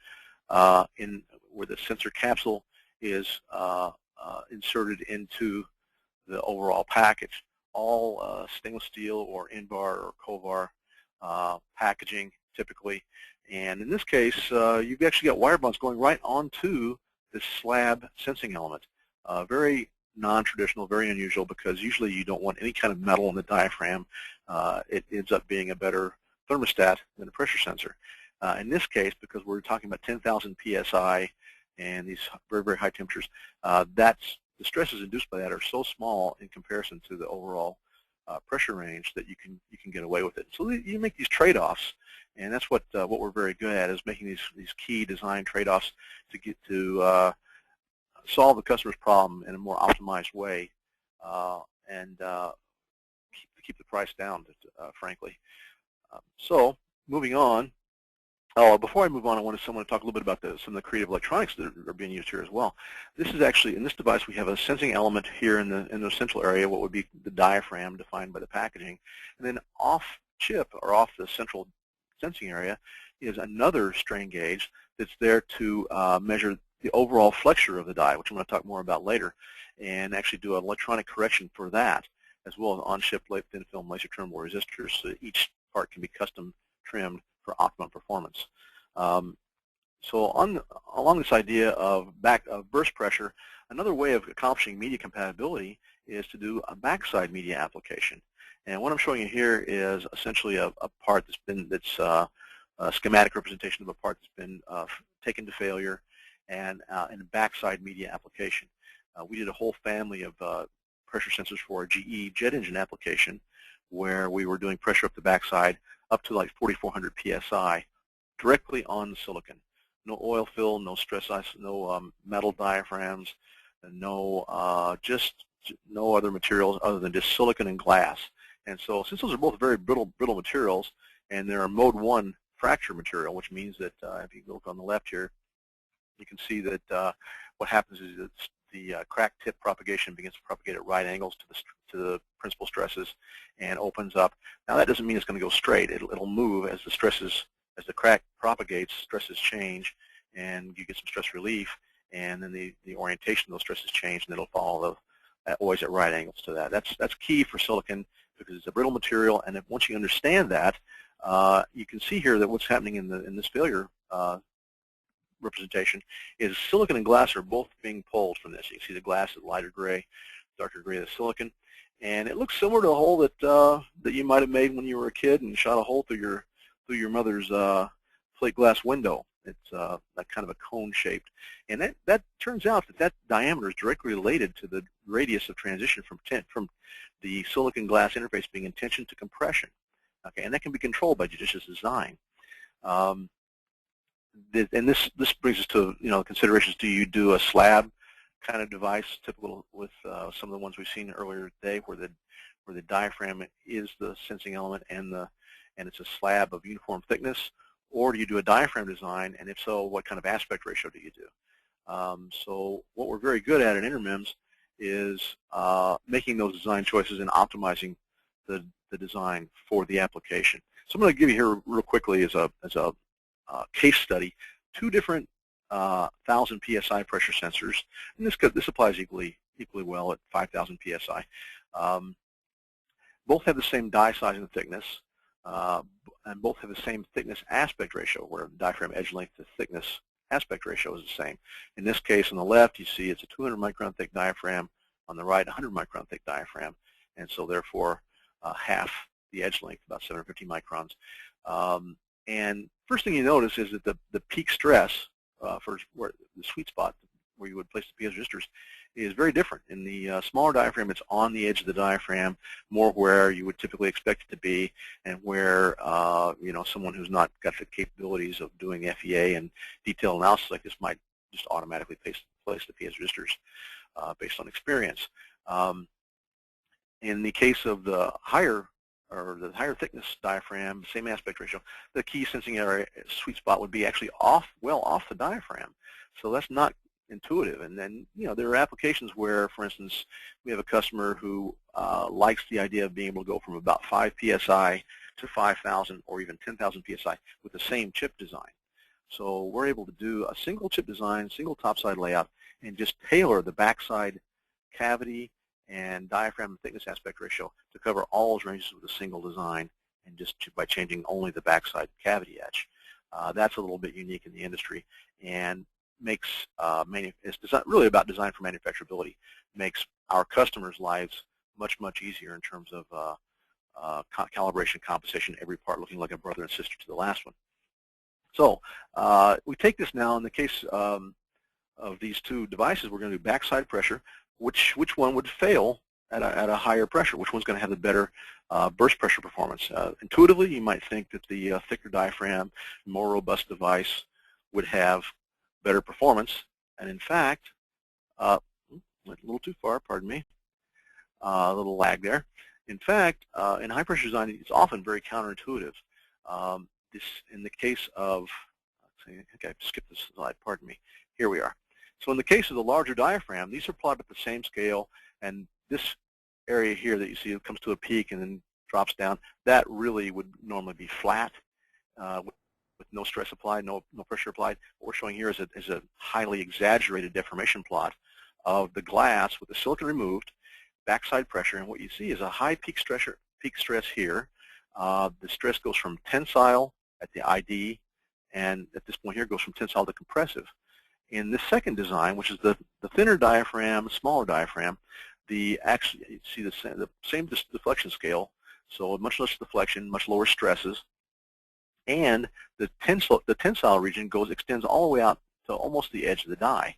in where the sensor capsule is inserted into the overall package. All stainless steel or Invar or Kovar packaging typically. And in this case, you've actually got wire bonds going right onto this slab sensing element. Very non-traditional, very unusual, because usually you don't want any kind of metal in the diaphragm. It ends up being a better thermostat than a pressure sensor. In this case, because we're talking about 10,000 psi and these very, very high temperatures, the stresses induced by that are so small in comparison to the overall pressure range that you can get away with it. So you make these trade-offs, and that's what we're very good at, is making these key design trade-offs to get to solve the customer's problem in a more optimized way, and keep the price down, frankly. So moving on. Oh, before I move on, I wanted someone to talk a little bit about some of the creative electronics that are being used here as well. This is actually, in this device, we have a sensing element here in the central area, what would be the diaphragm defined by the packaging. And then off chip, or off the central sensing area, is another strain gauge that's there to measure the overall flexure of the die, which I'm going to talk more about later, and actually do an electronic correction for that, as well as on-chip thin film laser trimmable resistors, so that each part can be custom trimmed for optimum performance. So along this idea of burst pressure, another way of accomplishing media compatibility is to do a backside media application. And what I'm showing you here is essentially a part that's a schematic representation of a part that's been taken to failure, and in a backside media application. We did a whole family of pressure sensors for a GE jet engine application, where we were doing pressure up the backside up to like 4,400 psi directly on the silicon. No oil fill, no stress ice, no metal diaphragms, and no other materials other than just silicon and glass. And so, since those are both very brittle materials, and they're a mode 1 fracture material, which means that if you look on the left here, you can see that what happens is that the crack tip propagation begins to propagate at right angles to the principal stresses and opens up. Now, that doesn't mean it's going to go straight. It'll move as the crack propagates, stresses change, and you get some stress relief, and then the orientation of those stresses change, and it'll follow always at right angles to that. That's key for silicon, because it's a brittle material, and once you understand that, you can see here that what's happening in this failure representation is silicon and glass are both being pulled from this. You can see the glass is lighter gray, darker gray, the silicon, and it looks similar to a hole that you might have made when you were a kid and shot a hole through your mother's plate glass window. It's that kind of a cone shaped, and that turns out that diameter is directly related to the radius of transition from the silicon glass interface being in tension to compression. Okay, and that can be controlled by judicious design. And this brings us to considerations. Do you do a slab kind of device, typical with some of the ones we've seen earlier today, where the diaphragm is the sensing element and it's a slab of uniform thickness, or do you do a diaphragm design? And if so, what kind of aspect ratio do you do? So what we're very good at Intermims is making those design choices and optimizing the design for the application. So I'm going to give you here real quickly as a case study, 2 different 1,000 psi pressure sensors, and this applies equally well at 5,000 psi. Both have the same die size and thickness, and both have the same thickness aspect ratio, where the diaphragm edge length to thickness aspect ratio is the same. In this case, on the left, you see it's a 200 micron thick diaphragm. On the right, 100 micron thick diaphragm, and so therefore half the edge length, about 750 microns. And first thing you notice is that the peak stress for where the sweet spot where you would place the piezo resistors is very different. In the smaller diaphragm, it's on the edge of the diaphragm, more where you would typically expect it to be, and where someone who's not got the capabilities of doing FEA and detailed analysis like this might just automatically place the piezo resistors based on experience. In the case of the higher thickness diaphragm, same aspect ratio, the key sensing area sweet spot would be actually well off the diaphragm. So that's not intuitive. And then, there are applications where, for instance, we have a customer who likes the idea of being able to go from about 5 psi to 5,000 or even 10,000 psi with the same chip design. So we're able to do a single chip design, single topside layout, and just tailor the backside cavity and diaphragm thickness aspect ratio to cover all those ranges with a single design, and just by changing only the backside cavity edge. That's a little bit unique in the industry, and makes it's really about design for manufacturability. Makes our customers' lives much, much easier in terms of calibration, composition, every part looking like a brother and sister to the last one. So we take this now in the case of these two devices. We're going to do backside pressure. Which one would fail at a higher pressure? Which one's going to have the better burst pressure performance? Intuitively, you might think that the thicker diaphragm, more robust device would have better performance. And in fact, went a little too far, pardon me, a little lag there. In fact, in high pressure design, it's often very counterintuitive. In the case of, I think I skipped this slide, pardon me. Here we are. So in the case of the larger diaphragm, these are plotted at the same scale, and this area here that you see, it comes to a peak and then drops down, that really would normally be flat with no stress applied, no pressure applied. What we're showing here is a highly exaggerated deformation plot of the glass with the silicon removed, backside pressure, and what you see is a high peak stress here. The stress goes from tensile at the ID, and at this point here goes from tensile to compressive. In this second design, which is the thinner diaphragm, smaller diaphragm, you see the same deflection scale, so much less deflection, much lower stresses, and the tensile region extends all the way out to almost the edge of the die.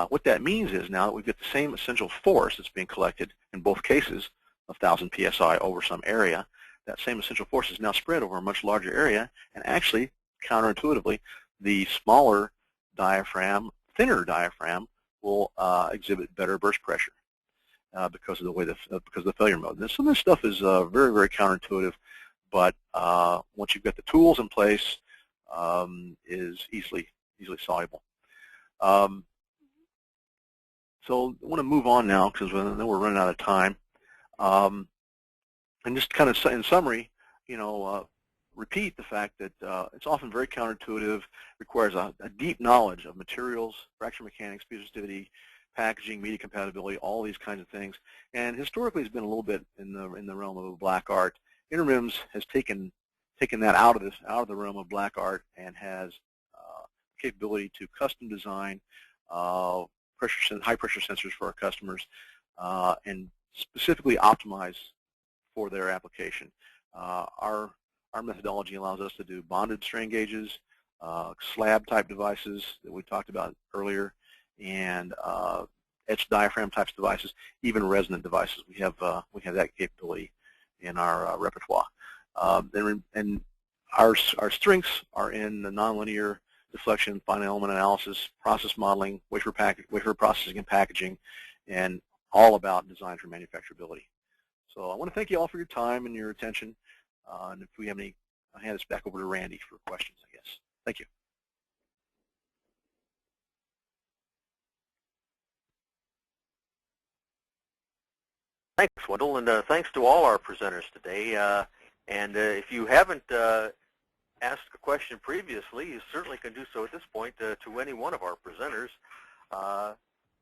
What that means is now that we've got the same essential force that's being collected in both cases, 1,000 psi over some area, that same essential force is now spread over a much larger area, and actually, counterintuitively, the smaller diaphragm, thinner diaphragm, will exhibit better burst pressure because of the way because of the failure mode. Some of this stuff is very, very counterintuitive, but once you've got the tools in place, is easily soluble. So I want to move on now because then we're running out of time. And just kind of in summary, repeat the fact that it's often very counterintuitive, requires a deep knowledge of materials, fracture mechanics, piezo resistivity, packaging, media compatibility, all these kinds of things. And historically, it's been a little bit in the realm of a black art. InterMIMS has taken that out of the realm of black art and has capability to custom design high pressure sensors for our customers and specifically optimize for their application. Our methodology allows us to do bonded strain gauges, slab type devices that we talked about earlier, and etched diaphragm types devices, even resonant devices. We have that capability in our repertoire. And our strengths are in the nonlinear deflection, finite element analysis, process modeling, wafer processing and packaging, and all about design for manufacturability. So I want to thank you all for your time and your attention. And if we have any, I'll hand this back over to Randy for questions, I guess. Thank you. Thanks, Wendell, and thanks to all our presenters today. And if you haven't asked a question previously, you certainly can do so at this point to any one of our presenters.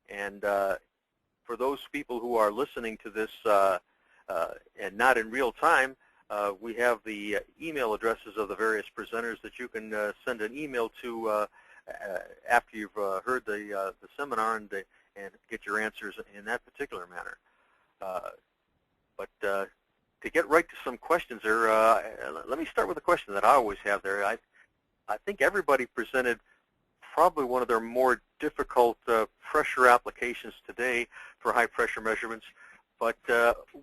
And for those people who are listening to this and not in real time, we have the email addresses of the various presenters that you can send an email to after you've heard the seminar and get your answers in that particular manner. But to get right to some questions there, let me start with a question that I always have there. I think everybody presented probably one of their more difficult pressure applications today for high pressure measurements. But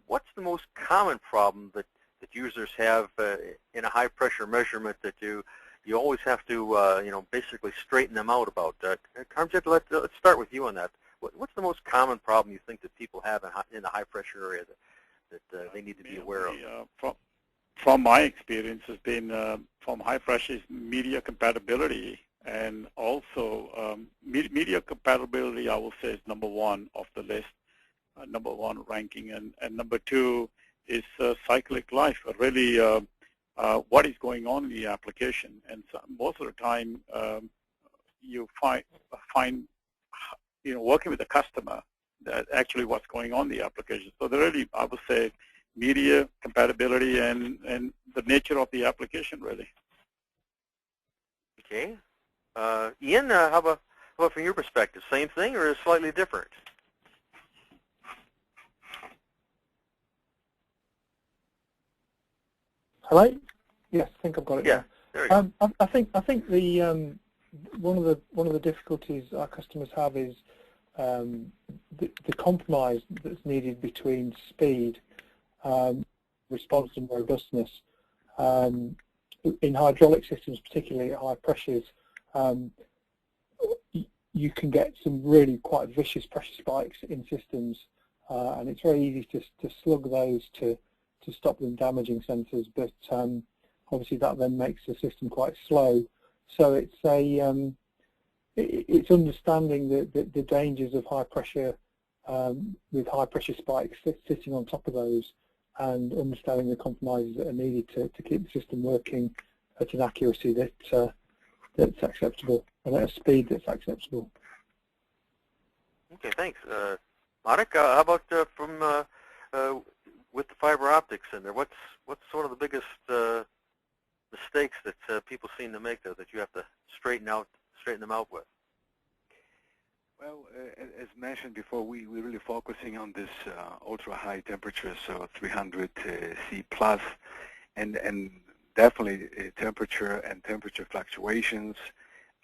what's the most common problem that users have in a high pressure measurement that you always have to basically straighten them out about? Karmjit, let's start with you on that. What's the most common problem you think that people have in the high pressure area that they need to be aware of? From my experience, has been from high pressure is media compatibility, And also, media compatibility, I will say, is number one of the list, number one ranking. And number two is cyclic life, really what is going on in the application. And so most of the time, you find working with the customer that actually what's going on in the application. So they're really, I would say, media compatibility and the nature of the application, really. Okay. Ian, how about from your perspective? Same thing or is slightly different? Hello? Yes, I think I've got it. Yeah, there you go. I think the one of the difficulties our customers have is the compromise that's needed between speed, response, and robustness. In hydraulic systems, particularly at high pressures, you can get some really quite vicious pressure spikes in systems, and it's very easy to slug those to stop them damaging sensors. But obviously, that then makes the system quite slow. So it's understanding the dangers of high pressure with high pressure spikes sitting on top of those, and understanding the compromises that are needed to keep the system working at an accuracy that's acceptable and at a speed that's acceptable. Okay, thanks. Marek, how about from with the fiber optics in there? What's sort of the biggest mistakes that people seem to make, though, that you have to straighten them out with? Well, as mentioned before, we're really focusing on this ultra-high temperature, so 300 C plus, and definitely temperature and temperature fluctuations,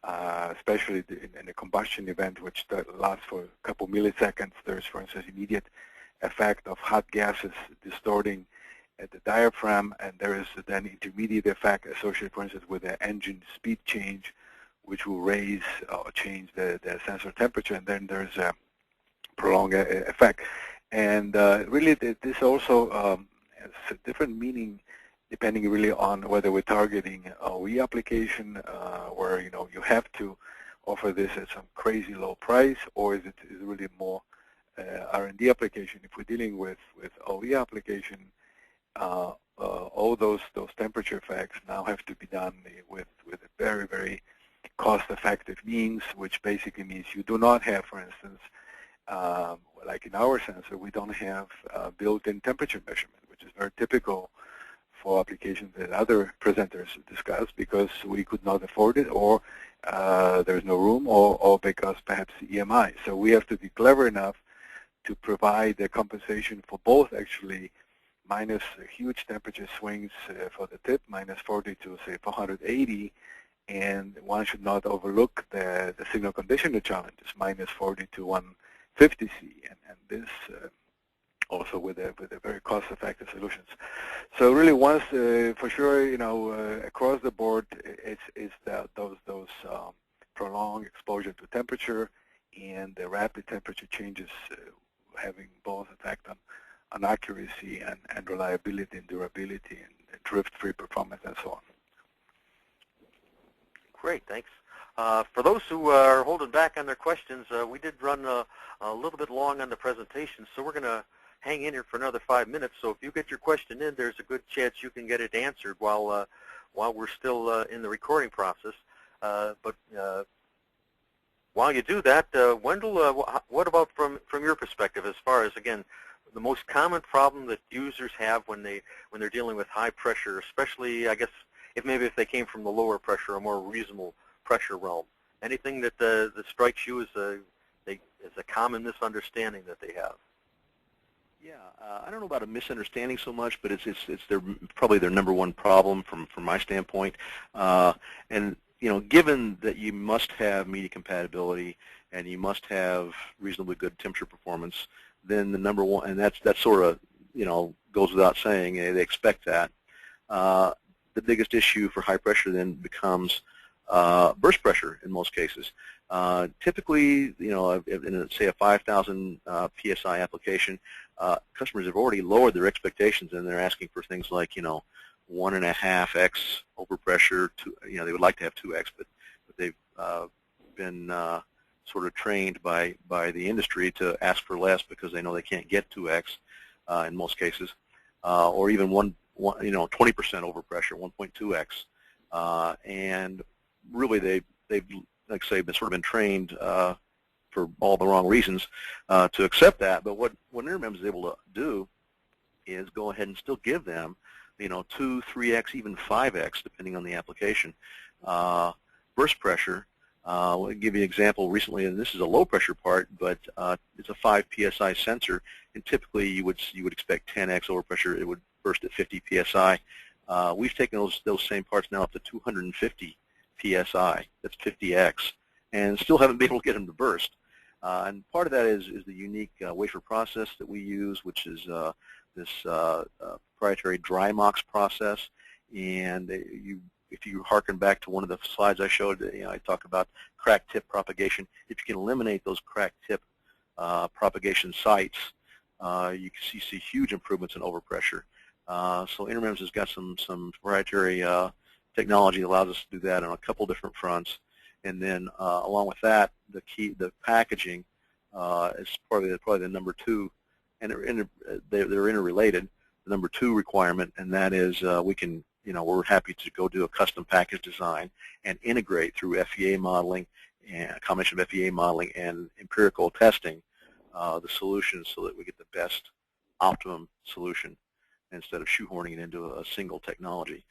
especially in a combustion event, which lasts for a couple milliseconds. There's, for instance, immediate effect of hot gases distorting at the diaphragm, and there is then intermediate effect associated, for instance, with the engine speed change, which will raise or change the sensor temperature, and then there's a prolonged effect. And really, this also has a different meaning depending really on whether we're targeting OE application, where you have to offer this at some crazy low price, or is it really more R&D application? If we're dealing with OE application, all those temperature effects now have to be done with a very, very cost-effective means, which basically means you do not have, for instance, like in our sensor, we don't have built-in temperature measurement, which is very typical for applications that other presenters discussed, because we could not afford it, or there's no room, or because perhaps EMI. So we have to be clever enough to provide the compensation for both, actually, minus huge temperature swings for the tip, minus 40 to, say, 480, and one should not overlook the signal conditioner challenges, minus 40 to 150 C, and this also with a very cost-effective solutions. So really, once for sure, across the board, it's those prolonged exposure to temperature and the rapid temperature changes having both effect on accuracy and reliability and durability and drift-free performance and so on. Great, thanks. For those who are holding back on their questions, we did run a little bit long on the presentation, so we're going to hang in here for another 5 minutes. So if you get your question in, there's a good chance you can get it answered while we're still in the recording process. But while you do that, Wendell, what about from your perspective, as far as, again, the most common problem that users have when they're dealing with high pressure, especially, I guess, if they came from the lower pressure or more reasonable pressure realm? Anything that strikes you as a common misunderstanding that they have? Yeah, I don't know about a misunderstanding so much, but it's probably their number one problem from my standpoint. And given that you must have media compatibility and you must have reasonably good temperature performance, then the number one, and that's sort of goes without saying, they expect that. The biggest issue for high pressure then becomes burst pressure in most cases. Typically, in say a 5,000 PSI application, customers have already lowered their expectations, and they're asking for things like 1.5x overpressure. They would like to have 2x, but but they've been sort of trained by the industry to ask for less because they know they can't get 2x in most cases, or even 20% overpressure, 1.2x, and really they've like I say been sort of been trained for all the wrong reasons to accept that. But what InterMEMS is able to do is go ahead and still give them 2, 3x, even 5x, depending on the application, burst pressure. I'll give you an example recently, and this is a low pressure part, but it's a 5 psi sensor, and typically you would expect 10x overpressure. It would burst at 50 psi. We've taken those same parts now up to 250 psi. That's 50x, and still haven't been able to get them to burst. And part of that is the unique wafer process that we use, which is this proprietary dry MOX process. And if you harken back to one of the slides I showed, I talk about crack tip propagation. If you can eliminate those crack tip propagation sites, you can see huge improvements in overpressure. So InterMEMS has got some proprietary technology that allows us to do that on a couple different fronts. And then along with that, the packaging is probably the number 2, and they're interrelated. The number 2 requirement, and that is we can, we're happy to go do a custom package design and integrate through FEA modeling and a combination of FEA modeling and empirical testing the solutions so that we get the best optimum solution instead of shoehorning it into a single technology,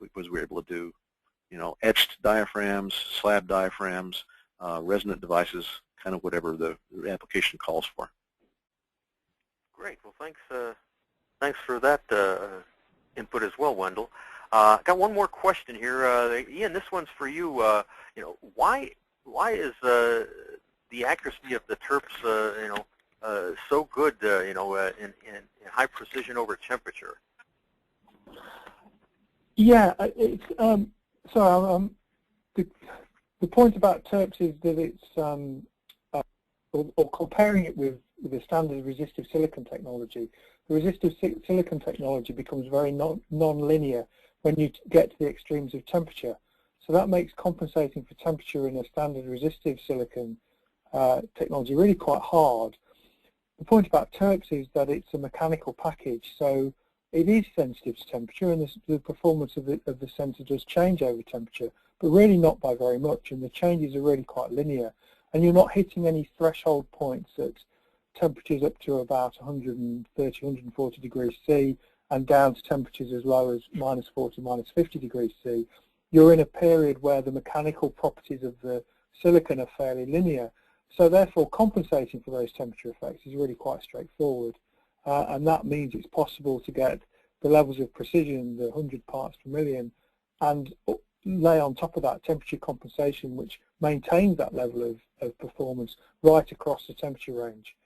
because we're able to do etched diaphragms, slab diaphragms, resonant devices, kind of whatever the application calls for. Great. Well, thanks for that input as well, Wendell. Got one more question here, Ian. This one's for you. Why is the accuracy of the TERPs, so good, in high precision over temperature? Yeah, it's the point about TERPs is that it's or comparing it with the standard resistive silicon technology. The resistive silicon technology becomes very non-linear when you get to the extremes of temperature. So that makes compensating for temperature in a standard resistive silicon technology really quite hard. The point about TERPs is that it's a mechanical package, so it is sensitive to temperature, and the performance of the sensor does change over temperature, but really not by very much, and the changes are really quite linear. And you're not hitting any threshold points at temperatures up to about 130, 140 degrees C, and down to temperatures as low as -40, -50 degrees C. You're in a period where the mechanical properties of the silicon are fairly linear, so therefore compensating for those temperature effects is really quite straightforward. And that means it's possible to get the levels of precision, the 100 parts per million, and lay on top of that temperature compensation, which maintains that level of performance right across the temperature range,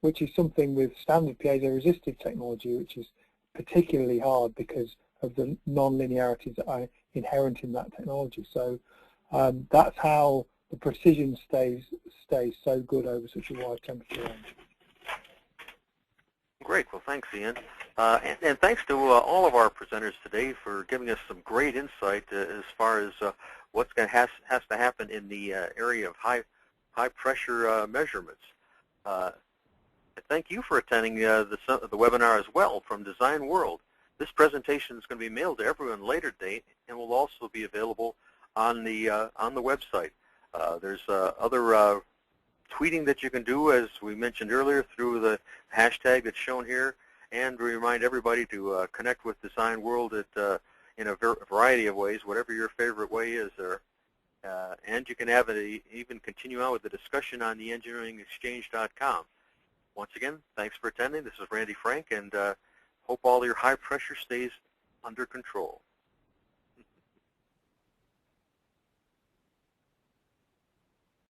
which is something with standard piezo-resistive technology, which is particularly hard because of the non-linearities that are inherent in that technology. So that's how the precision stays so good over such a wide temperature range. Great. Well, thanks, Ian. And thanks to all of our presenters today for giving us some great insight as far as what's going to has to happen in the area of high pressure measurements. Thank you for attending the webinar as well from Design World. This presentation is going to be mailed to everyone later date and will also be available on the website. There's other tweeting that you can do, as we mentioned earlier, through the hashtag that's shown here, and we remind everybody to connect with Design World in a variety of ways, whatever your favorite way is there. And you can even continue on with the discussion on the engineeringexchange.com. Once again, thanks for attending. This is Randy Frank, and hope all your high pressure stays under control.